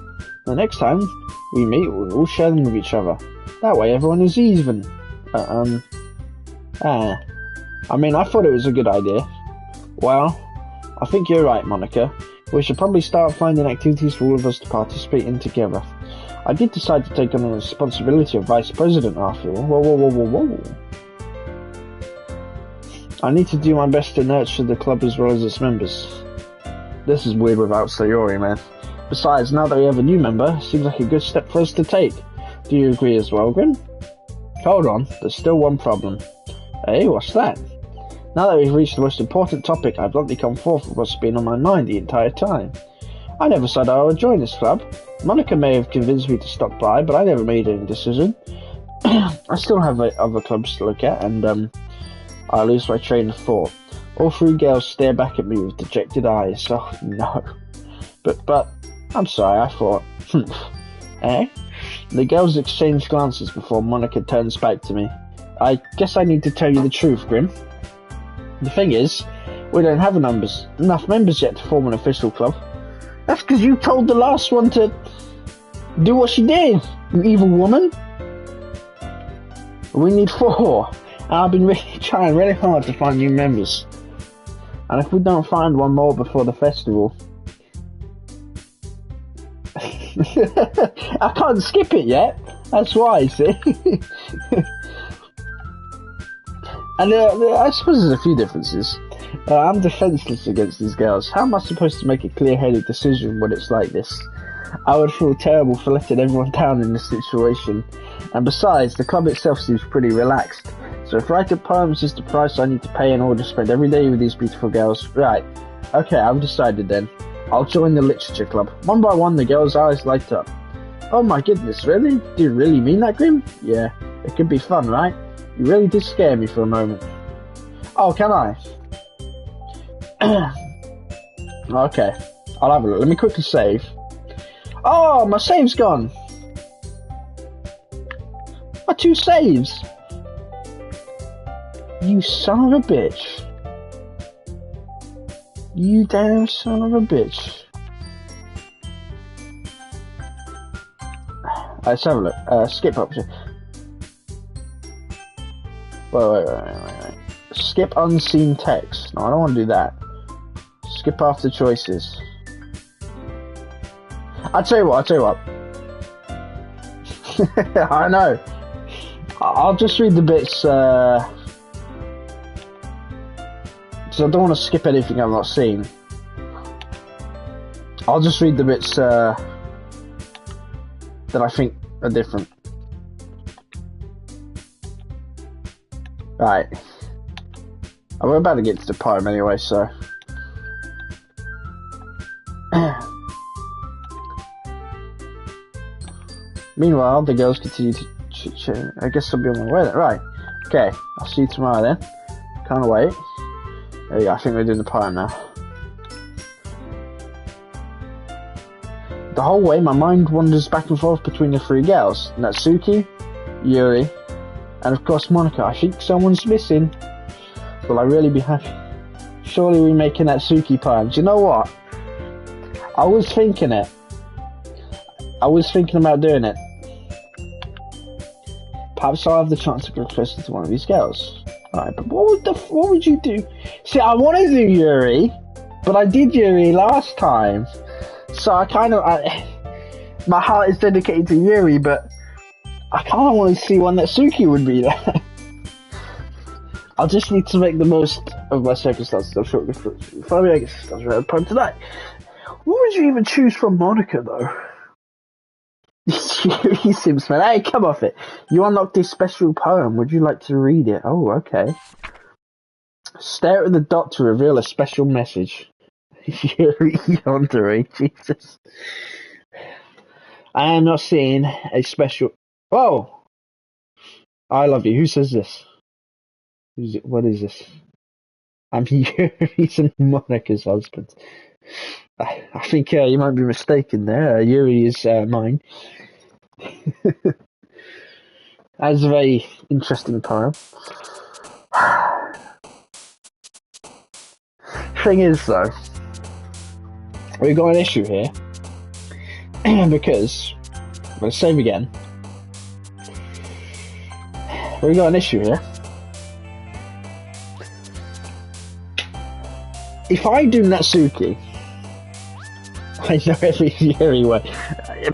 The next time we meet, we'll all share them with each other. That way everyone is even. I thought it was a good idea. Well, I think you're right, Monica. We should probably start finding activities for all of us to participate in together. I did decide to take on the responsibility of Vice President after all. Whoa. I need to do my best to nurture the club as well as its members. This is weird without Sayori, man. Besides, now that we have a new member, it seems like a good step for us to take. Do you agree as well, Grim? Hold on, there's still one problem. Hey, what's that? Now that we've reached the most important topic, I've bluntly come forth with what's been on my mind the entire time. I never said I would join this club. Monica may have convinced me to stop by, but I never made any decision. I still have other clubs to look at, and I lose my train of thought. All three girls stare back at me with dejected eyes. Oh no. But, I'm sorry, I thought. Eh? The girls exchange glances before Monica turns back to me. I guess I need to tell you the truth, Grim. The thing is, we don't have enough members yet to form an official club. That's because you told the last one to do what she did, you evil woman. We need 4, and I've been trying really hard to find new members. And if we don't find one more before the festival, I can't skip it yet. That's why, see. And I suppose there's a few differences. I'm defenseless against these girls. How am I supposed to make a clear-headed decision when it's like this? I would feel terrible for letting everyone down in this situation. And besides, the club itself seems pretty relaxed. So if writing poems is the price I need to pay in order to spend every day with these beautiful girls, right. Okay, I've decided then. I'll join the literature club. One by one, the girls' eyes light up. Oh my goodness, really? Do you really mean that, Grim? Yeah, it could be fun, right? You really did scare me for a moment. Oh, can I? Okay, I'll have a look. Let me quickly save. Oh, my save's gone. My 2 saves. You son of a bitch. You damn son of a bitch. Let's have a look. Skip option. Wait. Skip unseen text. No, I don't want to do that. Skip after choices. I'll tell you what. I know. I'll just read the bits, because I don't want to skip anything I've not seen. I'll just read the bits, that I think are different. Right. We're about to get to the poem anyway, so. Meanwhile, the girls continue to chit-chat. I guess I'll be on my way then. Right. Okay. I'll see you tomorrow then. Can't wait. There we go. I think we're doing the poem now. The whole way, my mind wanders back and forth between the 3 girls. Natsuki, Yuri, and of course Monica. I think someone's missing. Will I really be happy? Surely we make a Natsuki poem. Do you know what? I was thinking about doing it. Perhaps I'll have the chance to go closer to one of these girls. Alright, but what would you do? See, I want to do Yuri, but I did Yuri last time. So my heart is dedicated to Yuri, but I kind of want to see one that Suki would be there. I'll just need to make the most of my circumstances. I'm sure if I make a poem tonight. What would you even choose from Monica, though? Yuri Sims, man. Hey, come off it. You unlocked this special poem. Would you like to read it? Oh, okay. Stare at the dot to reveal a special message. Yuri Yandere, Jesus. I am not seeing a special... Oh! I love you. Who says this? What is this? I'm Yuri's and Monica's husband. I think you might be mistaken there. Yuri is mine. That's a very interesting poem. Thing is, though, we've got an issue here. Because, I'm going to save again. We've got an issue here. If I do Natsuki, I know every Yuri way.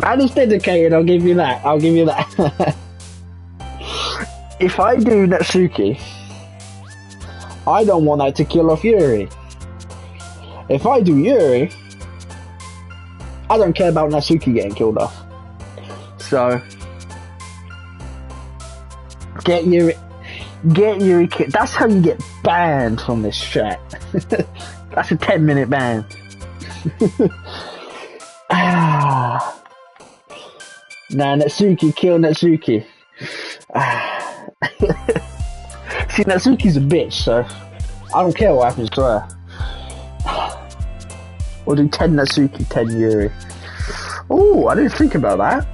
Man is dedicated, I'll give you that. If I do Natsuki, I don't want that to kill off Yuri. If I do Yuri, I don't care about Natsuki getting killed off. So, get Yuri. That's how you get banned from this chat. That's a 10-minute ban. Nah, Natsuki, kill Natsuki. See, Natsuki's a bitch, so I don't care what happens to her. We'll do 10 Natsuki, 10 Yuri. Oh, I didn't think about that.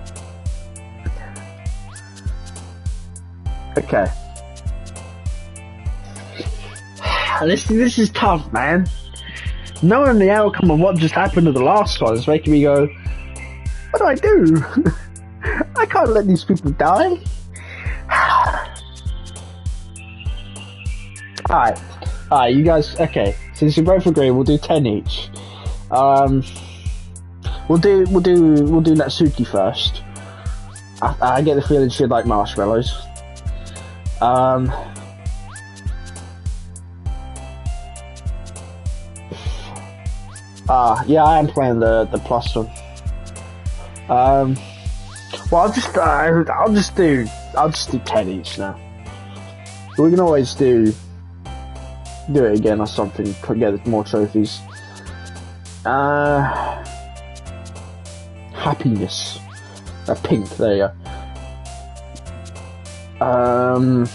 Okay. This is tough, man. Knowing the outcome of what just happened to the last one is making me go, what do I do? I can't let these people die. Alright, you guys, okay, since you both agree, we'll do 10 each. We'll do Natsuki first. I get the feeling she'd like marshmallows. Yeah, I am playing the plus one. Well, I'll just do 10 each now. We can always do it again or something, get more trophies. Happiness. Pink, there you go.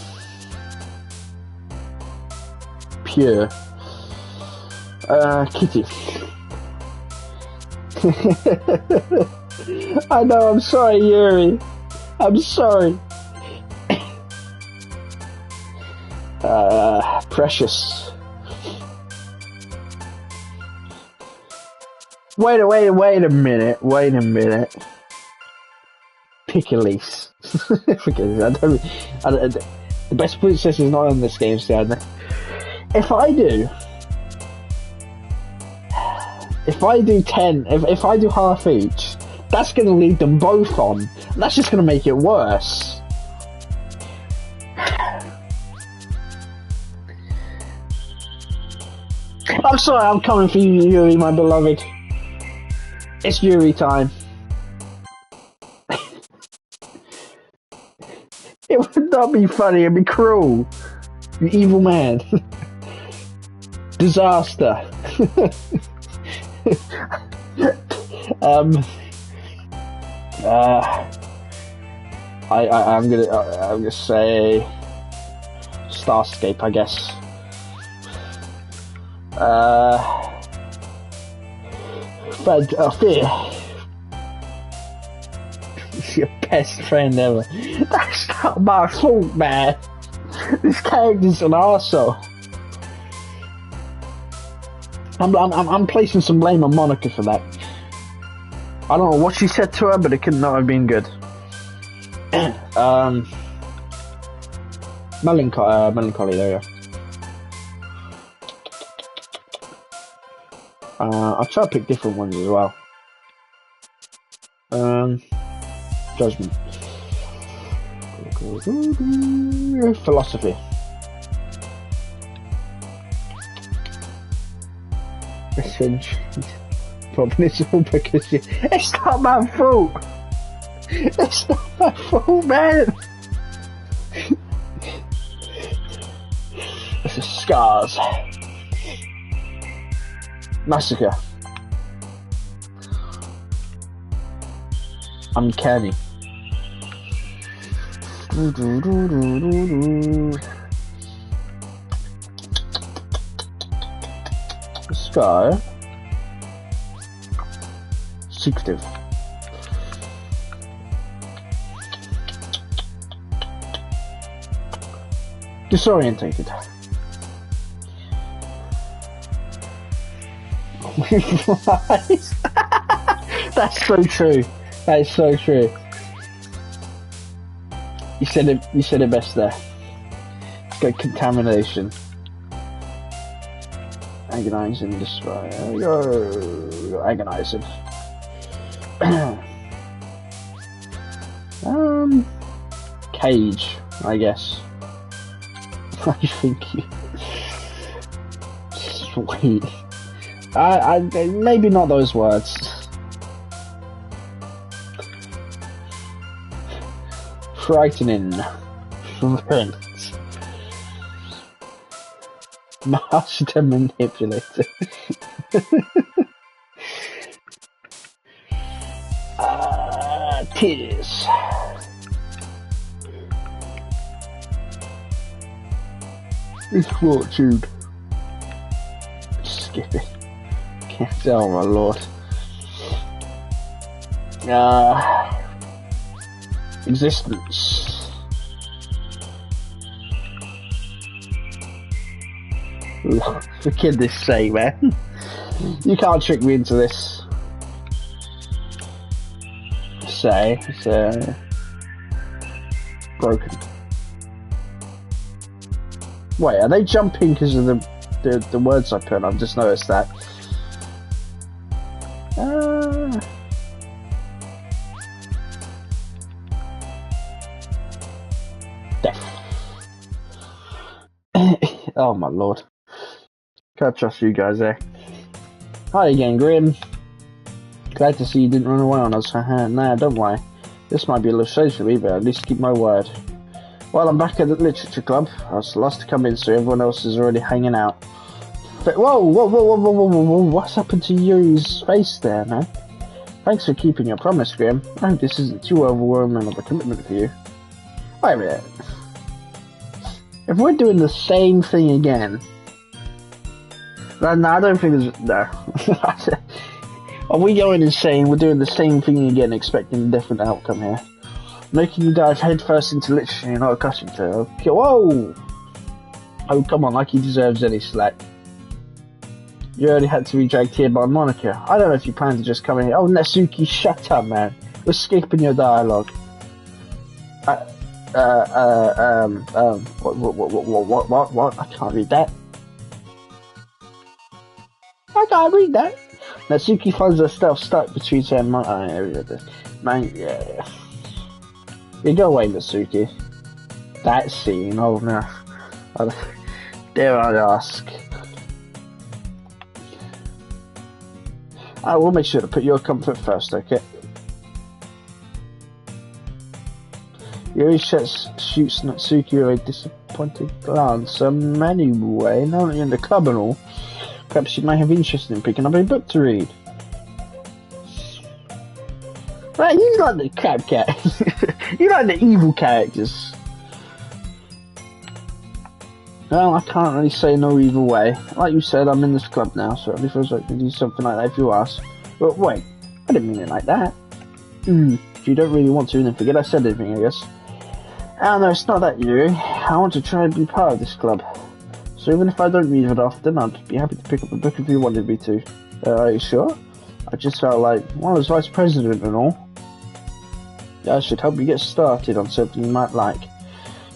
Pure. Kitty. I know, I'm sorry, Yuri. I'm sorry. Precious. Wait a minute. Pick Elise. Forget it. The best princess is not on this game, sadly. If I do 10, if I do half each, that's going to lead them both on. That's just going to make it worse. I'm sorry, I'm coming for you, Yuri, my beloved. It's Yuri time. It would not be funny, it'd be cruel. You evil man. Disaster. I'm gonna say Starscape, I guess. Fear. It's your best friend ever. That's not my fault, man. This character's an arsehole. I'm placing some blame on Monica for that. I don't know what she said to her, but it could not have been good. Melancholy, there you go. I'll try to pick different ones as well. Judgment. Philosophy. Revenge. Probably it's all because it's not my fault. It's not my fault, man. This is Scars. Massacre. Uncanny. Scar. Secretive. Disorientated. That's so true. That is so true. You said it best there. Let's go contamination. Agonizing despair. There we go. Agonizing. Cage, I guess. I think you. Sweet. I maybe not those words. Frightening. Friends. Master manipulator. Tears. Misfortune. Skip it. Oh my lord. Existence. For goodness sake, man. You can't trick me into this. It's broken. Wait, are they jumping because of the words I put? I've just noticed that. Death. Oh my lord. Can't trust you guys there. Hi again, Grim. Glad to see you didn't run away on us. Nah, don't worry. This might be a little strange for me, but at least keep my word. Well, I'm back at the literature club. I was the last to come in, so everyone else is already hanging out. But whoa, what's happened to Yuri's face there, man? Thanks for keeping your promise, Grim. I hope this isn't too overwhelming of a commitment for you. Wait a minute. If we're doing the same thing again... No, I don't think there's... No. Are we going insane? We're doing the same thing again, expecting a different outcome here. Making you dive headfirst into literature you're not accustomed to. Okay, whoa! Oh, come on, like he deserves any slack. You already had to be dragged here by Monica. I don't know if you plan to just come in here. Oh, Natsuki, shut up, man. We're skipping your dialogue. What? I can't read that. I can't read that. Natsuki finds herself stuck between her and man, yeah. You go away, Natsuki. That scene, oh no. Dare I ask. I will make sure to put your comfort first, okay? Yuri shoots Natsuki with a disappointed glance. Anyway, now that you're in the club and all, perhaps you may have interest in picking up a book to read. Right, you like the crab cat. You like the evil characters. Well, I can't really say no either way. Like you said, I'm in this club now, so it really feels like I can do something like that if you ask. But wait, I didn't mean it like that. If you don't really want to, then forget I said anything, I guess. Oh no, it's not that, Yuri. I want to try and be part of this club. So even if I don't read it often, I'd be happy to pick up a book if you wanted me to. Are you sure? I just felt like, well, as vice president and all, I should help you get started on something you might like.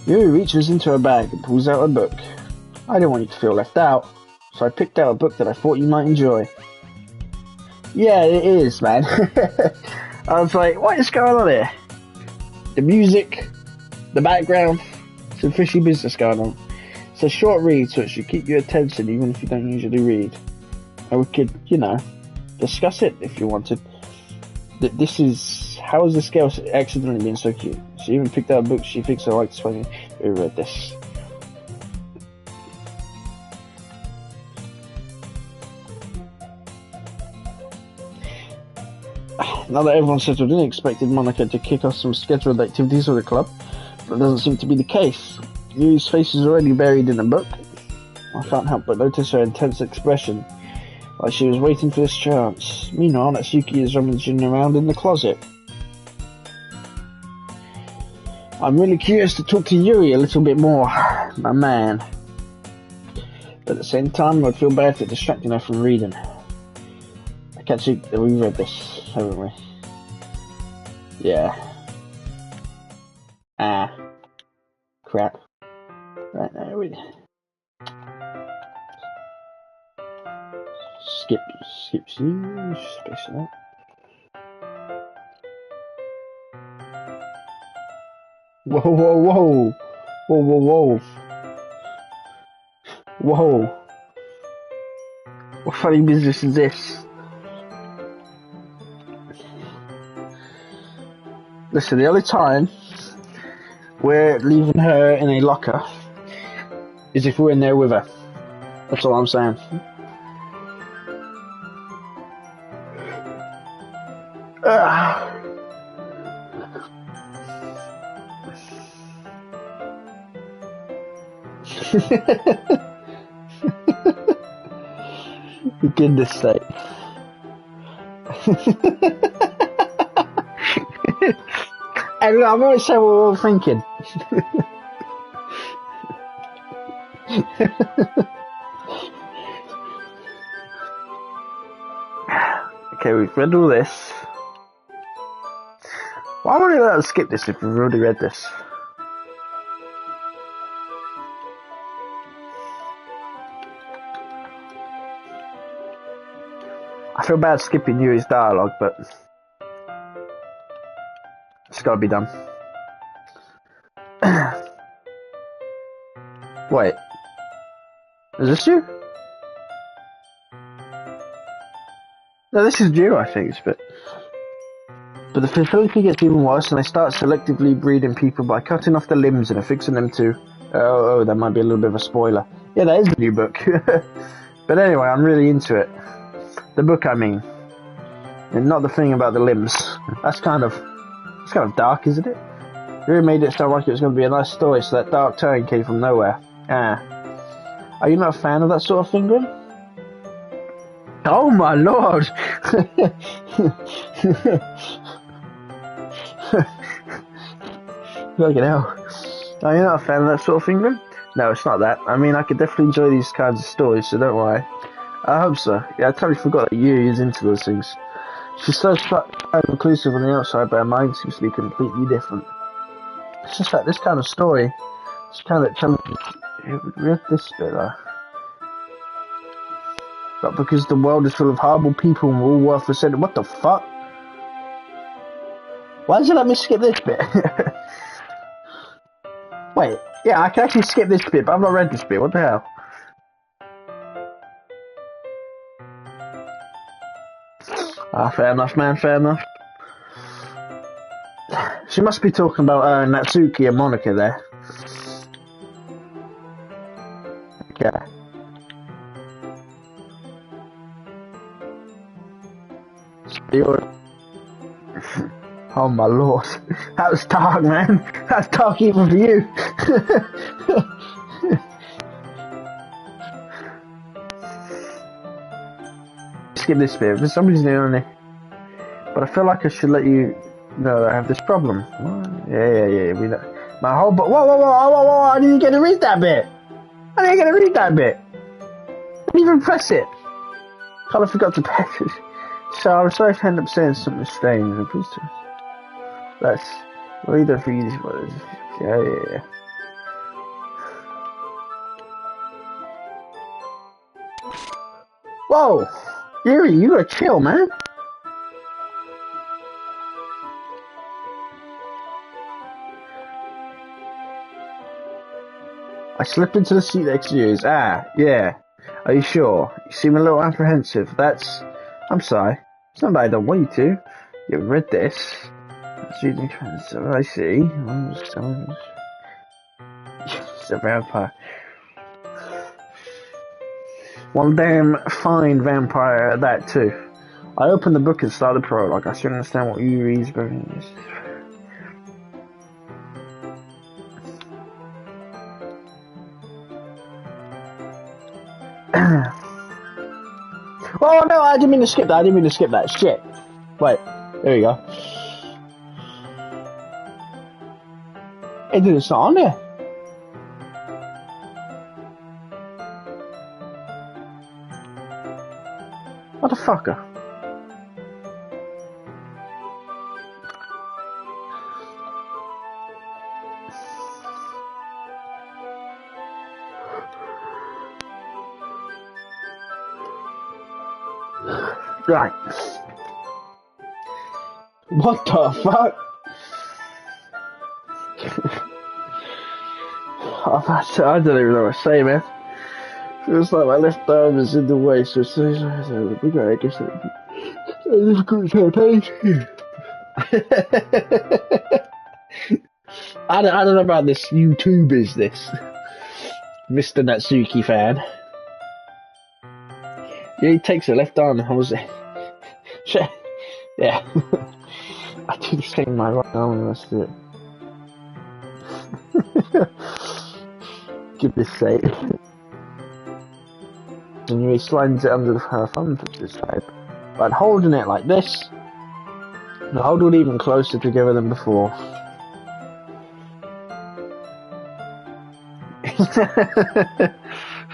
Yuri reaches into her bag and pulls out a book. I didn't want you to feel left out, so I picked out a book that I thought you might enjoy. Yeah, it is, man. I was like, what is going on here? The music, the background, some fishy business going on. It's a short read, so it should keep your attention even if you don't usually read. And we could, you know, discuss it if you wanted. This is... How has this girl accidentally been so cute? She even picked out a book she thinks I like to swing. Who read this? Now that everyone's settled in, I expected Monica to kick off some scheduled activities with the club, but it doesn't seem to be the case. Yui's face is already buried in a book. I can't help but notice her intense expression, like she was waiting for this chance. Meanwhile, Natsuki is rummaging around in the closet. I'm really curious to talk to Yuri a little bit more, my man. But at the same time, I'd feel bad for distracting her from reading. I can't see that we read this, haven't we? Yeah. Ah. Crap. Right now, we... Skip, space that. Whoa. What funny business is this? Listen, the only time we're leaving her in a locker is if we're in there with her. That's all I'm saying. For goodness sake. And look, I'm always saying what we're all thinking. Okay, we've read all this. Why would we let us skip this if we've already read this? I feel bad skipping Yuri's dialogue, but it's gotta be done. Wait. Is this you? No, this is you, I think, but the fertility gets even worse and they start selectively breeding people by cutting off the limbs and affixing them to... Oh, that might be a little bit of a spoiler. Yeah, that is a new book. But anyway, I'm really into it. The book, I mean. And not the thing about the limbs. It's kind of dark, isn't it? Really made it sound like it was going to be a nice story, so that dark turn came from nowhere. Are you not a fan of that sort of thing, Grim? Oh my lord! Fucking hell. Are you not a fan of that sort of thing, Grim? No, it's not that. I mean, I could definitely enjoy these kinds of stories, so don't worry. I hope so. Yeah, I totally forgot that Yuri is into those things. She's so inclusive on the outside, but her mind seems to be completely different. It's just like this kind of story. It's kind of challenging. Read this bit though. But because the world is full of horrible people and we're all worthless, what the fuck? Why did you let me skip this bit? Wait, yeah, I can actually skip this bit, but I've not read this bit. What the hell? Fair enough, man, fair enough. She must be talking about Natsuki and Monica there. Okay. Oh my lord. That was dark, man. That's dark even for you. Skip this bit, but somebody's new me. But I feel like I should let you know that I have this problem. Yeah. We know. My whole whoa! I didn't get to read that bit. I didn't even press it. Kind of forgot to press it. So I'm sorry if I end up saying something strange. Let's read it for you. Yeah. Whoa! Yuri, you gotta chill, man. I slipped into the seat next to you. Yeah. Are you sure? You seem a little apprehensive. I'm sorry. It's not that I don't want you to. You read this. I see. It's a vampire. One damn fine vampire at that too. I opened the book and started the prologue. I still understand what you read, but oh no, I didn't mean to skip that. Shit. Wait, there you go. It's not on there. Motherfucker. Right. What the fuck? I don't even know what to say, man. Feels like my left arm is in the way, so it's I guess it's difficult to page. I don't know about this YouTube business, Mr. Natsuki fan. Yeah, he takes the left arm. I was yeah. I do the same with my right arm and the rest of it. Give this sake. And he slides it under her thumb for this side. But holding it like this, and hold it even closer together than before.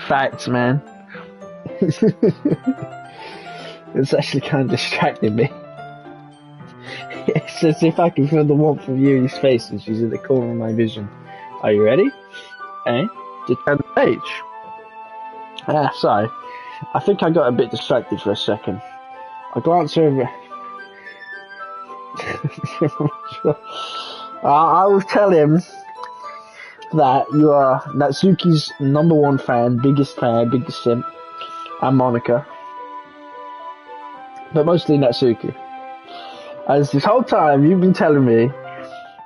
Facts, man. It's actually kind of distracting me. It's as if I can feel the warmth of Yuri's face and she's in the corner of my vision. Are you ready? Eh? To turn the page? Sorry. I think I got a bit distracted for a second. I glanced over... I will tell him that you are Natsuki's #1 fan, biggest simp, and Monica. But mostly Natsuki. As this whole time you've been telling me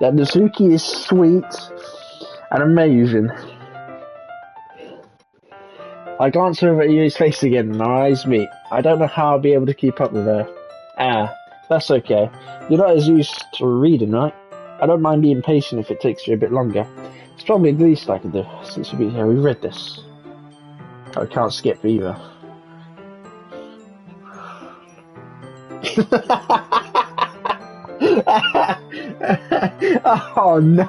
that Natsuki is sweet and amazing. I glance over at Yuri's face again and our eyes meet. I don't know how I'll be able to keep up with her. That's okay. You're not as used to reading, right? I don't mind being patient if it takes you a bit longer. It's probably the least I can do since we've been here. We've read this. I can't skip either. Oh no!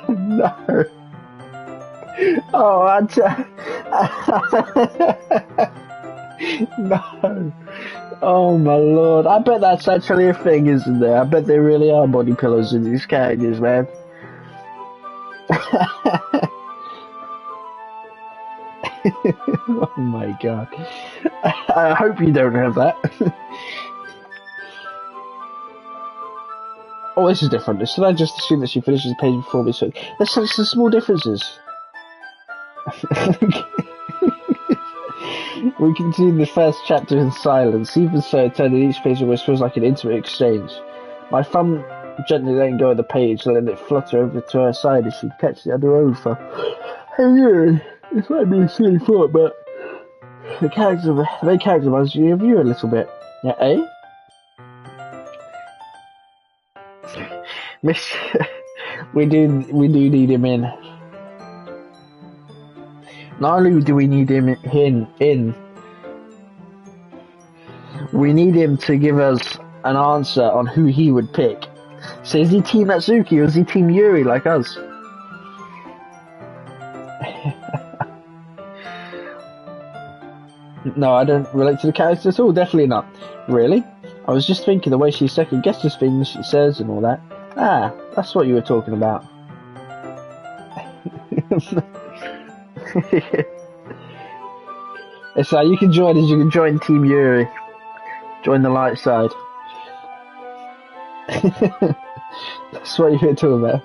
No! Oh, no! Oh my lord! I bet that's actually a thing, isn't there? I bet there really are body pillows in these characters, man. Oh my god. I hope you don't have that. Oh, this is different. Should I just assume that she finishes the page before me? So there's such small differences. We continue the first chapter in silence. Even so, turning each page always feels like an intimate exchange. My thumb gently letting go of the page, letting it flutter over to her side as she catches it under her own thumb. Hey, yeah. This might be a silly thought, but the main character reminds me of you a little bit. Yeah, eh? Miss, we do need him in. Not only do we need him in, we need him to give us an answer on who he would pick. So is he Team Natsuki or is he Team Yuri like us? No, I don't relate to the character at all, definitely not. Really? I was just thinking the way she second guesses things she says and all that. Ah, that's what you were talking about. It's like you can join Team Yuri. Join the light side. That's what you were talking about.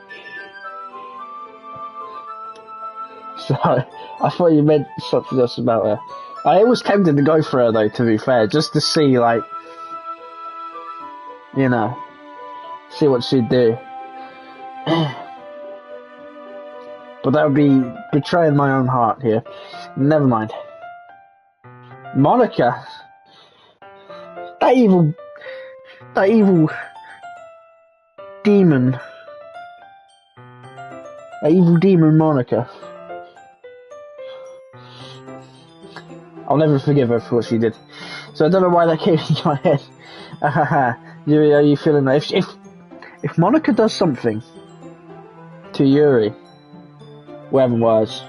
Sorry, I thought you meant something else about her. I was tempted to go for her though, to be fair, just to see, like, you know, see what she'd do. But that would be betraying my own heart here. Never mind. Monica! That evil demon. That evil demon Monica. I'll never forgive her for what she did. So I don't know why that came into my head. Yuri, are you feeling that? If Monica does something to Yuri, we're having words.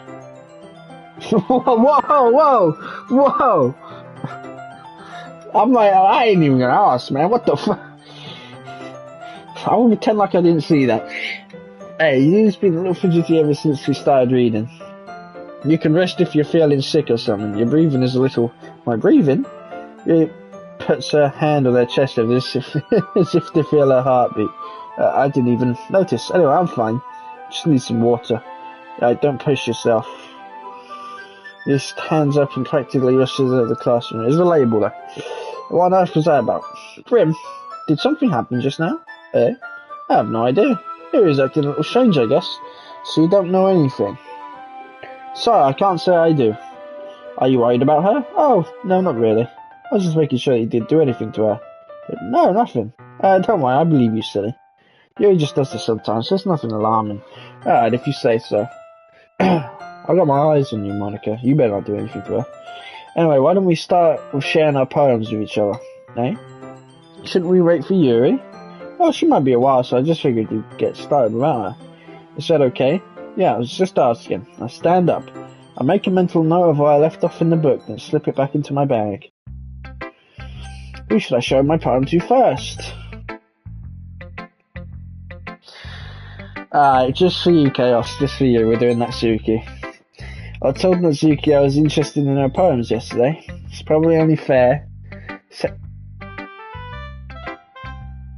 Whoa! I'm like, I ain't even gonna ask, man. What the fuck? I will pretend like I didn't see that. Hey, you've been a little fidgety ever since we started reading. You can rest if you're feeling sick or something. Your breathing is a little... My breathing? It puts her hand on their chest as if to feel her heartbeat. I didn't even notice. Anyway, I'm fine. Just need some water. Don't push yourself. Just hands up and practically rushes out of the classroom. It's relatable though. What on earth was that about? Grim, did something happen just now? I have no idea. Yuri's acting a little strange, I guess. So you don't know anything. Sorry, I can't say I do. Are you worried about her? Oh, no, not really. I was just making sure you didn't do anything to her. No, nothing. Don't worry, I believe you, silly. Yuri just does this sometimes, there's nothing alarming. Alright, if you say so. I've got my eyes on you, Monica. You better not do anything to her. Anyway, why don't we start with sharing our poems with each other, eh? Shouldn't we wait for Yuri? Well, she might be a while, so I just figured we'd get started without her. Is that okay? Yeah, I was just asking. I stand up. I make a mental note of what I left off in the book, then slip it back into my bag. Who should I show my poem to first? Just for you, Chaos. Just for you. We're doing Natsuki. I told Natsuki I was interested in her poems yesterday. It's probably only fair.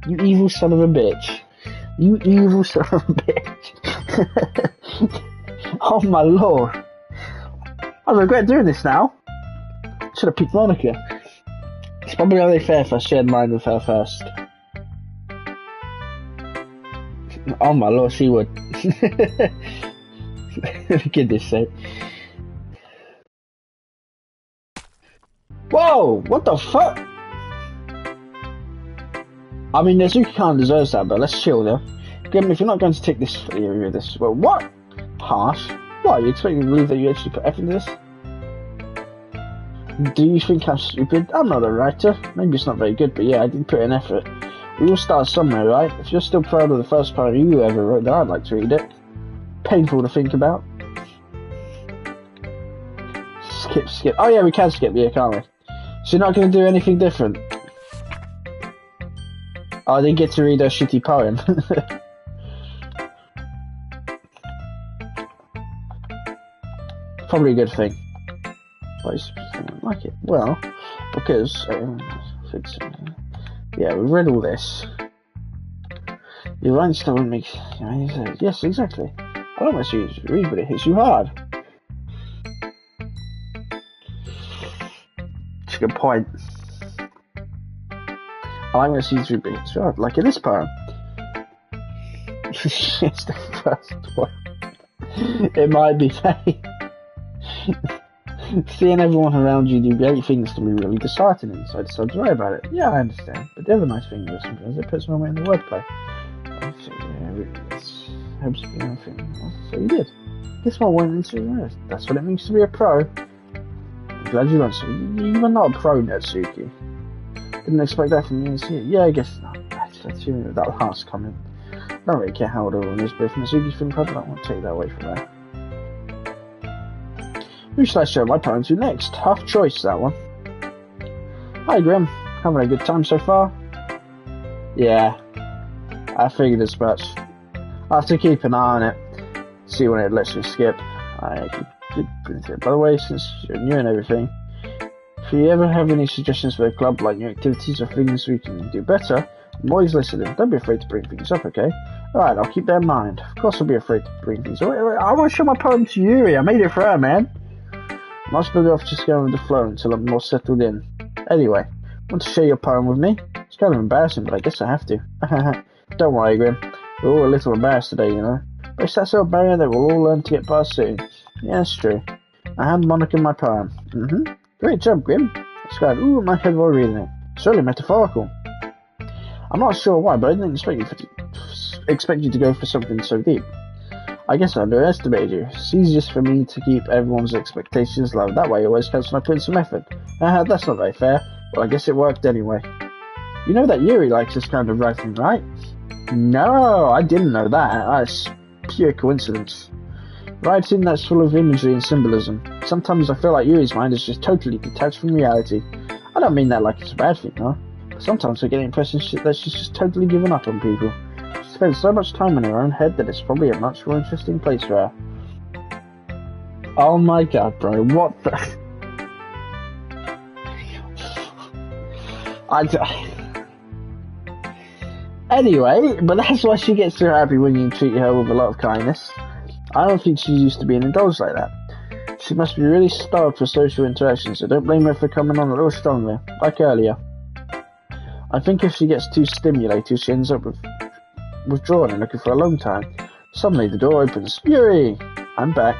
You evil son of a bitch. You evil son of a bitch. Oh my lord. I regret doing this now. Should have picked Monica. It's probably only fair if I shared mine with her first. Oh my lord, she would. For goodness sake. Whoa! What the fuck? I mean, Natsuki kind of deserves that, but let's chill there. Grim, if you're not going to take this theory of this, well, what? Harsh? What, you expect me to believe that you actually put effort into this? Do you think I'm stupid? I'm not a writer. Maybe it's not very good, but yeah, I did put in effort. We all start somewhere, right? If you're still proud of the first poem you ever wrote, then I'd like to read it. Painful to think about. Skip. Oh yeah, we can skip, yeah, can't we? So you're not going to do anything different? Oh, I didn't get to read her shitty poem. Probably a good thing. Why is it like it? Well, because yeah, we've read all this. Your writing style makes yes, exactly. I don't want you to read, but it hits you hard. It's a good point. I like when it sees you read, but it hits you hard, like in this poem. It's the first one. It might be vague. Seeing everyone around you do great things can be really disheartening, so I decided to write about it. Yeah, I understand, but the other nice thing is sometimes it puts my way in the wordplay. So you did. Guess what went into it? That's what it means to be a pro. I'm glad you learned so. You were not a pro, Natsuki. Didn't expect that from you. Yeah, I guess not. That's that harsh comment. I don't really care how old everyone is, but if Natsuki's feeling proud, I don't want to take that away from her. Who should I show my poem to next? Tough choice, that one. Hi, Grim. Having a good time so far? Yeah, I figured as much. I have to keep an eye on it, see when it lets me skip. By the way, since you're new and everything, if you ever have any suggestions for the club, like new activities or things we can do better, I'm always listening. Don't be afraid to bring things up, okay? Alright, I'll keep that in mind. Of course I'll be afraid to bring things up. Wait, I want to show my poem to Yuri. I made it for her, man. I'm not better off just going with the flow until I'm more settled in. Anyway, want to share your poem with me? It's kind of embarrassing, but I guess I have to. Don't worry, Grim. We're all a little embarrassed today, you know. But it's that sort of barrier that we'll all learn to get past soon. Yeah, that's true. I hand Monica my poem. Great job, Grim. It's got ooh in my head while reading it. It's really metaphorical. I'm not sure why, but I didn't expect you to go for something so deep. I guess I underestimated you. It's easiest for me to keep everyone's expectations low. That way it always counts when I put in some effort. That's not very fair. Well, I guess it worked anyway. You know that Yuri likes this kind of writing, right? No, I didn't know that. That's pure coincidence. Writing that's full of imagery and symbolism. Sometimes I feel like Yuri's mind is just totally detached from reality. I don't mean that like it's a bad thing, huh? But sometimes I get the impression that she's just totally given up on people. She spends so much time in her own head that it's probably a much more interesting place for her. Oh my god, bro, what the... Anyway, but that's why she gets so happy when you treat her with a lot of kindness. I don't think she's used to being indulged like that. She must be really starved for social interaction, so don't blame her for coming on a little strongly, like earlier. I think if she gets too stimulated, she ends up withdrawn and looking for a long time. Suddenly the door opens. Yuri! I'm back.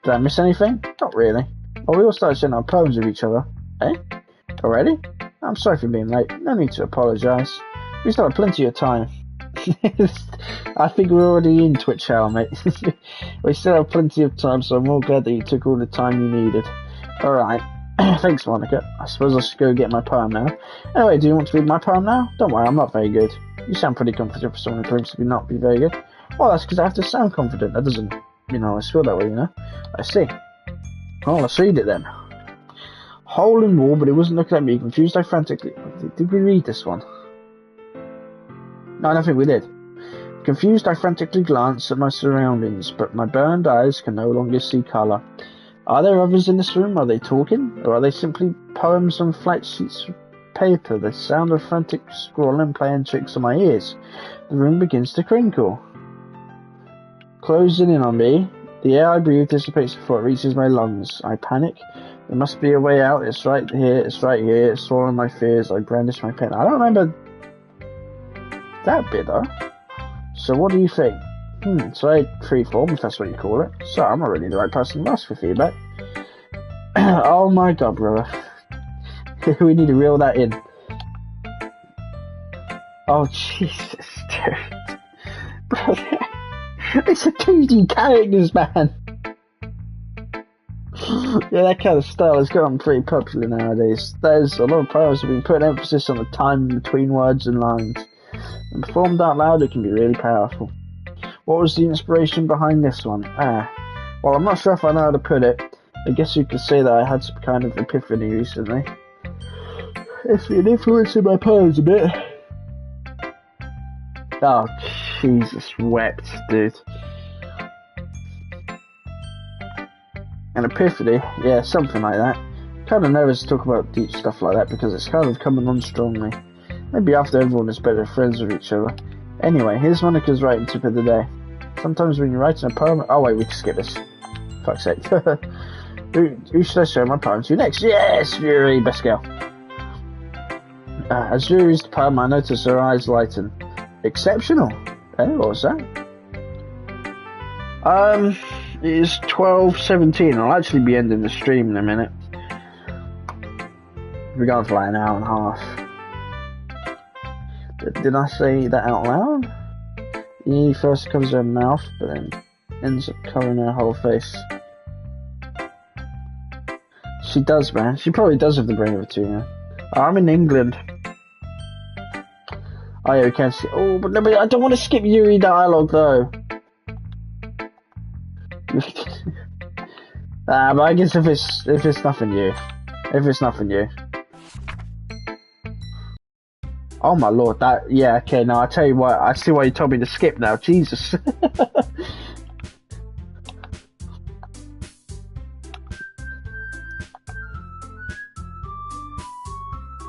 Did I miss anything? Not really. Oh, we all started sharing our poems with each other. Eh? Already? I'm sorry for being late. No need to apologise. We still have plenty of time. I think we're already in Twitch hell, mate. We still have plenty of time, so I'm all glad that you took all the time you needed. Alright. Thanks, Monica. I suppose I should go get my poem now. Anyway, do you want to read my poem now? Don't worry, I'm not very You sound pretty confident for someone who claims to not be very good. Well, that's because I have to sound confident. That doesn't You know, I feel that way, you know? I see. Oh, let's read it then. Hole in wall, but it wasn't looking at me. Confused, I frantically... Did we read this one? No, I don't think we did. Confused, I frantically glanced at my surroundings, but my burned eyes can no longer see colour. Are there others in this room? Are they talking? Or are they simply poems on flat sheets of paper? The sound of frantic scrawling playing tricks on my ears. The room begins to crinkle. Closing in on me. The air I breathe dissipates before it reaches my lungs. I panic. There must be a way out. It's right here. It's right here. It's swallowing my fears. I brandish my pen. I don't remember that bit though. So what do you think? So freeform, if that's what you call it. So I'm not really the right person to ask for feedback. Oh my god, brother. We need to reel that in. Oh Jesus, dude. Brother. It's a 2D characters, man. Yeah, that kind of style has gotten pretty popular nowadays. There's a lot of poems have been putting emphasis on the time between words and lines. And performed out loud, it can be really powerful. What was the inspiration behind this one? Well, I'm not sure if I know how to put it. I guess you could say that I had some kind of epiphany recently. It's been influencing my poems a bit. Oh, Jesus wept, dude. An epiphany? Yeah, something like that. Kind of nervous to talk about deep stuff like that because it's kind of coming on strongly. Maybe after everyone is better friends with each other. Anyway, here's Monica's writing tip of the day. Sometimes when you're writing a poem... Oh wait, we can skip this. Fuck's sake. Who should I show my poem to next? Yes, Yuri, best girl. As Yuri reads the poem, I notice her eyes lighten. Exceptional. What was that? It is 12:17. I'll actually be ending the stream in a minute. We're going for like an hour and a half. Did I say that out loud? He first covers her mouth, but then ends up covering her whole face. She does, man. She probably does have the brain of a tuner. I'm in England. Oh yeah, we can see. Oh, but no, but I don't want to skip Yuri dialogue though. But I guess if it's nothing new, Oh my lord, yeah, okay, no, I tell you what, I see why you told me to skip now, Jesus.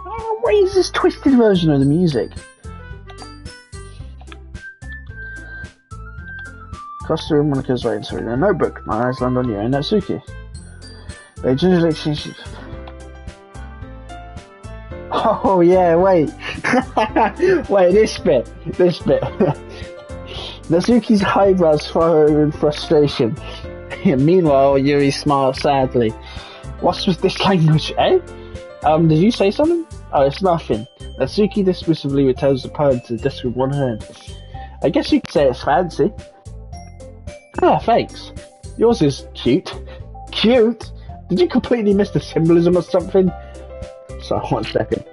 Oh, what is this twisted version of the music? Across the room, Monica's writing something in a notebook. My eyes land on you and Natsuki. They gingerly exchange... Oh yeah, wait. Wait, this bit. Natsuki's eyebrows furrow in frustration. Meanwhile, Yuri smiles sadly. What's with this language, eh? Did you say something? Oh, it's nothing. Natsuki dismissively returns the poem to the desk with one hand. I guess you could say it's fancy. Ah, thanks. Yours is cute. Cute? Did you completely miss the symbolism or something? So, 1 second.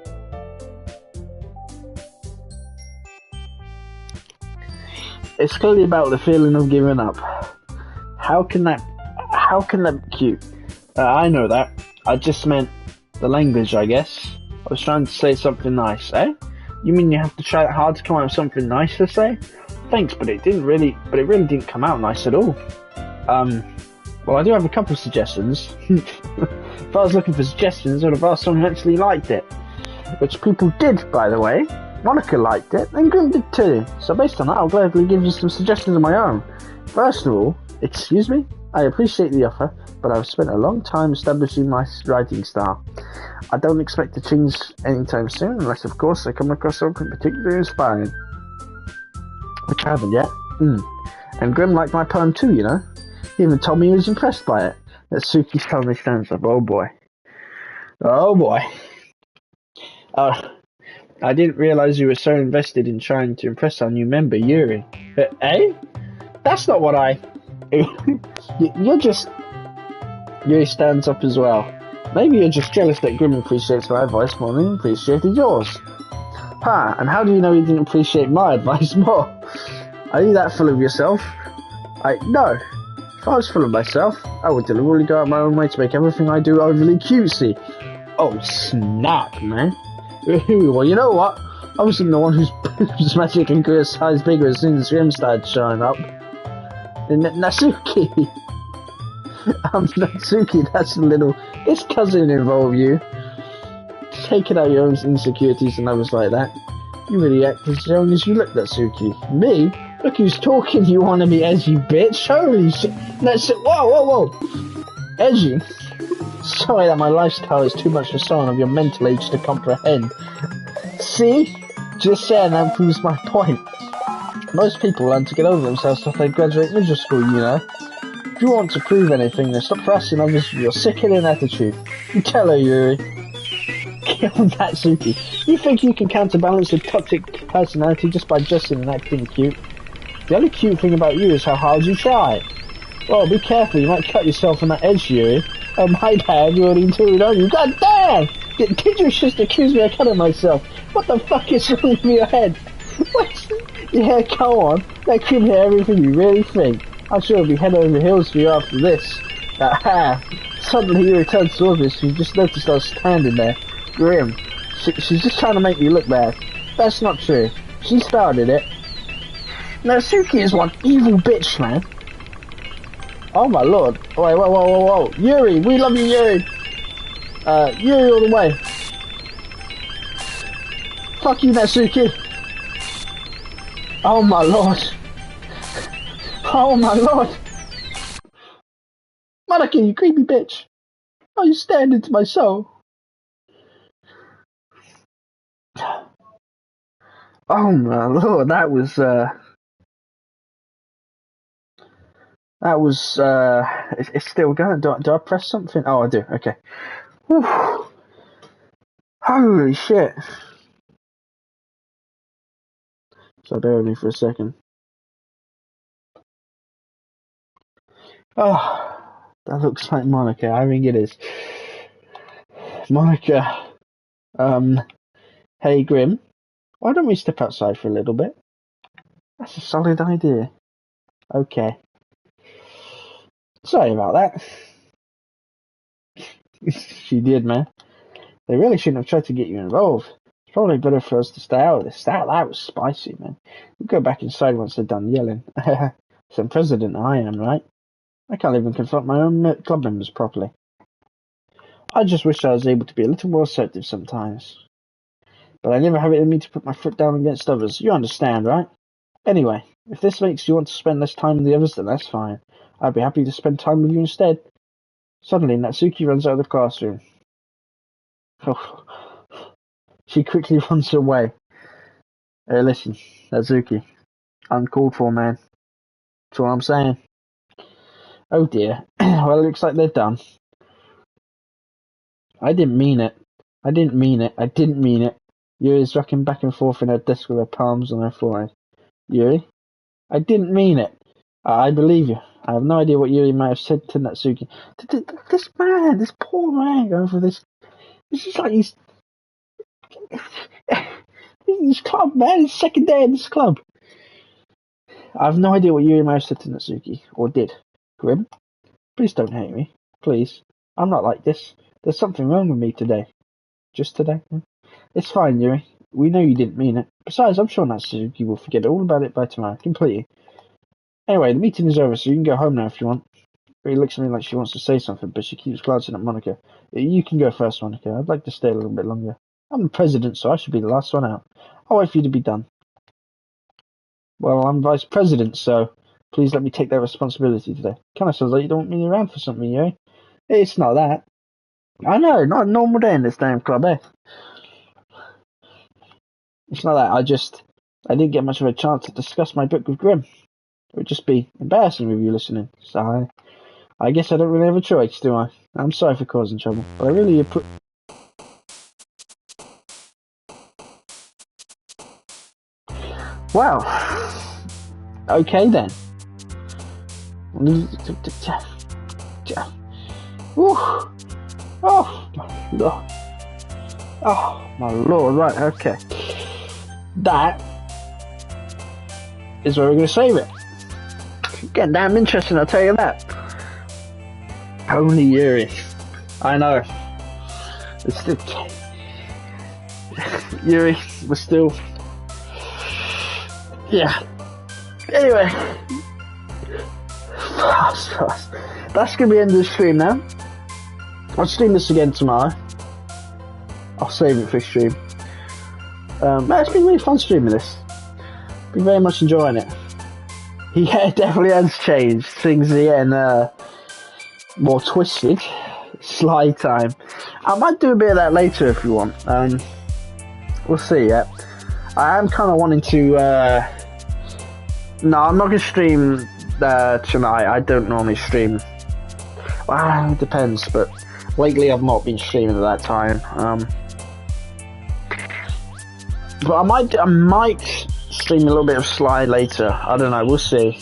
It's clearly about the feeling of giving up. How can that be cute? I know that. I just meant the language, I guess. I was trying to say something nice, eh? You mean you have to try hard to come up with something nice to say? Thanks, but it really didn't come out nice at all. Well, I do have a couple of suggestions. If I was looking for suggestions, I would have asked someone who actually liked it. Which people did, by the way. Monica liked it, and Grim did too. So based on that, I'll gladly give you some suggestions of my own. First of all, excuse me? I appreciate the offer, but I've spent a long time establishing my writing style. I don't expect to change anytime soon, unless of course I come across something particularly inspiring. Which I haven't yet. And Grim liked my poem too, you know. He even told me he was impressed by it. Natsuki suddenly stands up. Oh boy. Oh boy. Oh, I didn't realise you were so invested in trying to impress our new member, Yuri. Eh? That's not what I... You're just... Yuri stands up as well. Maybe you're just jealous that Grim appreciates my advice more than he appreciated yours. And how do you know you didn't appreciate my advice more? Are you that full of yourself? No. If I was full of myself, I would deliberately go out my own way to make everything I do overly cutesy. Oh, snap, man. Well, you know what? I wasn't the one whose boobs magically grew a size bigger as soon as Grim started showing up. Natsuki! Natsuki, that's a little... This cousin involve you. Taking out your own insecurities and others like that. You really act as young as you look, Natsuki. Me? Look who's talking, you wanna be edgy, bitch. Holy shit. Whoa. Edgy? Sorry that my lifestyle is too much for someone of your mental age to comprehend. See? Just saying that proves my point. Most people learn to get over themselves after they graduate middle school, you know. If you want to prove anything, then stop harassing others with your sickening attitude. You tell her, Yuri. Kill Natsuki. You think you can counterbalance your toxic personality just by dressing and acting cute? The only cute thing about you is how hard you try. Well, be careful, you might cut yourself on that edge, Yuri. Oh, my bad, you already told on you. God damn! Did you just accuse me of cutting myself? What the fuck is wrong with your head? What? Yeah, go on. Let Grim hear everything you really think. I'm sure it'll be head over heels for you after this. Aha! Suddenly you returned to office, you just noticed I was standing there. Grim. She's just trying to make me look bad. That's not true. She started it. Natsuki is one evil bitch, man. Oh my lord. Wait, whoa. Yuri, we love you, Yuri. Yuri all the way. Fuck you, Natsuki. Oh my lord. Oh my lord. Monica, you creepy bitch. Are you staring into my soul? Oh my lord, that was it's still going. Do I press something? Oh, I do. Okay. Whew. Holy shit. So bear with me for a second. Oh, that looks like Monica. I think it is. Monica. Hey Grim. Why don't we step outside for a little bit? That's a solid idea. Okay. Sorry about that. She did, man. They really shouldn't have tried to get you involved. It's probably better for us to stay out of this. That was spicy, man. We'll go back inside once they're done yelling. Some president I am, right? I can't even confront my own club members properly. I just wish I was able to be a little more assertive sometimes. But I never have it in me to put my foot down against others. You understand, right? Anyway, if this makes you want to spend less time with the others, then that's fine. I'd be happy to spend time with you instead. Suddenly, Natsuki runs out of the classroom. Oh. She quickly runs away. Hey, listen, Natsuki. Uncalled for, man. That's all I'm saying. Oh dear. Well, it looks like they're done. I didn't mean it. Yuri's rocking back and forth in her desk with her palms on her forehead. Yuri? I didn't mean it. I believe you. I have no idea what Yuri might have said to Natsuki. This poor man going for this. This is like he's club, man. His second day in this club. I have no idea what Yuri might have said to Natsuki, or did. Grim? Please don't hate me. Please. I'm not like this. There's something wrong with me today. Just today? It's fine, Yuri. We know you didn't mean it. Besides, I'm sure Natsuki will forget all about it by tomorrow, completely. Anyway, the meeting is over, so you can go home now if you want. She looks at me like she wants to say something, but she keeps glancing at Monica. You can go first, Monica. I'd like to stay a little bit longer. I'm the president, so I should be the last one out. I'll wait for you to be done. Well, I'm vice president, so please let me take that responsibility today. Kinda sounds like you don't want me around for something, Yuri. It's not that. I know, not a normal day in this damn club, eh? It's not that, I didn't get much of a chance to discuss my book with Grim. It would just be embarrassing with you listening, so I guess I don't really have a choice, do I? I'm sorry for causing trouble, but I really Wow. Okay then. Oh my lord. Oh my lord, right, okay. That is where we're going to save it. Getting damn interesting, I'll tell you that. Only Yuri. I know. It's still... Yuri was still... Yeah. Anyway. That's going to be the end of the stream now. I'll stream this again tomorrow. I'll save it for stream. It's been really fun streaming this. Been very much enjoying it. Yeah, it definitely has changed. Things are getting more twisted. Slide time. I might do a bit of that later if you want. We'll see, yeah. I am kind of wanting to... No, I'm not going to stream tonight. I don't normally stream. Well, it depends, but lately I've not been streaming at that time. But I might stream a little bit of Slide later. I don't know, we'll see.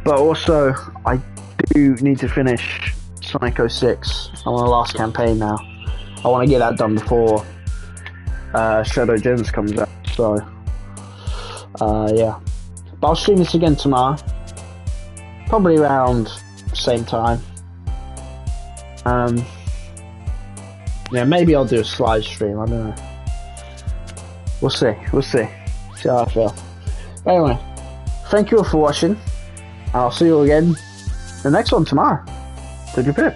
But also, I do need to finish Sonic 06. I'm on the last campaign now. I want to get that done before Shadow Gems comes out. So, yeah. But I'll stream this again tomorrow. Probably around same time. Yeah, maybe I'll do a Slide stream, I don't know. We'll see. See how I feel. Anyway, thank you all for watching. I'll see you again the next one tomorrow. Take care.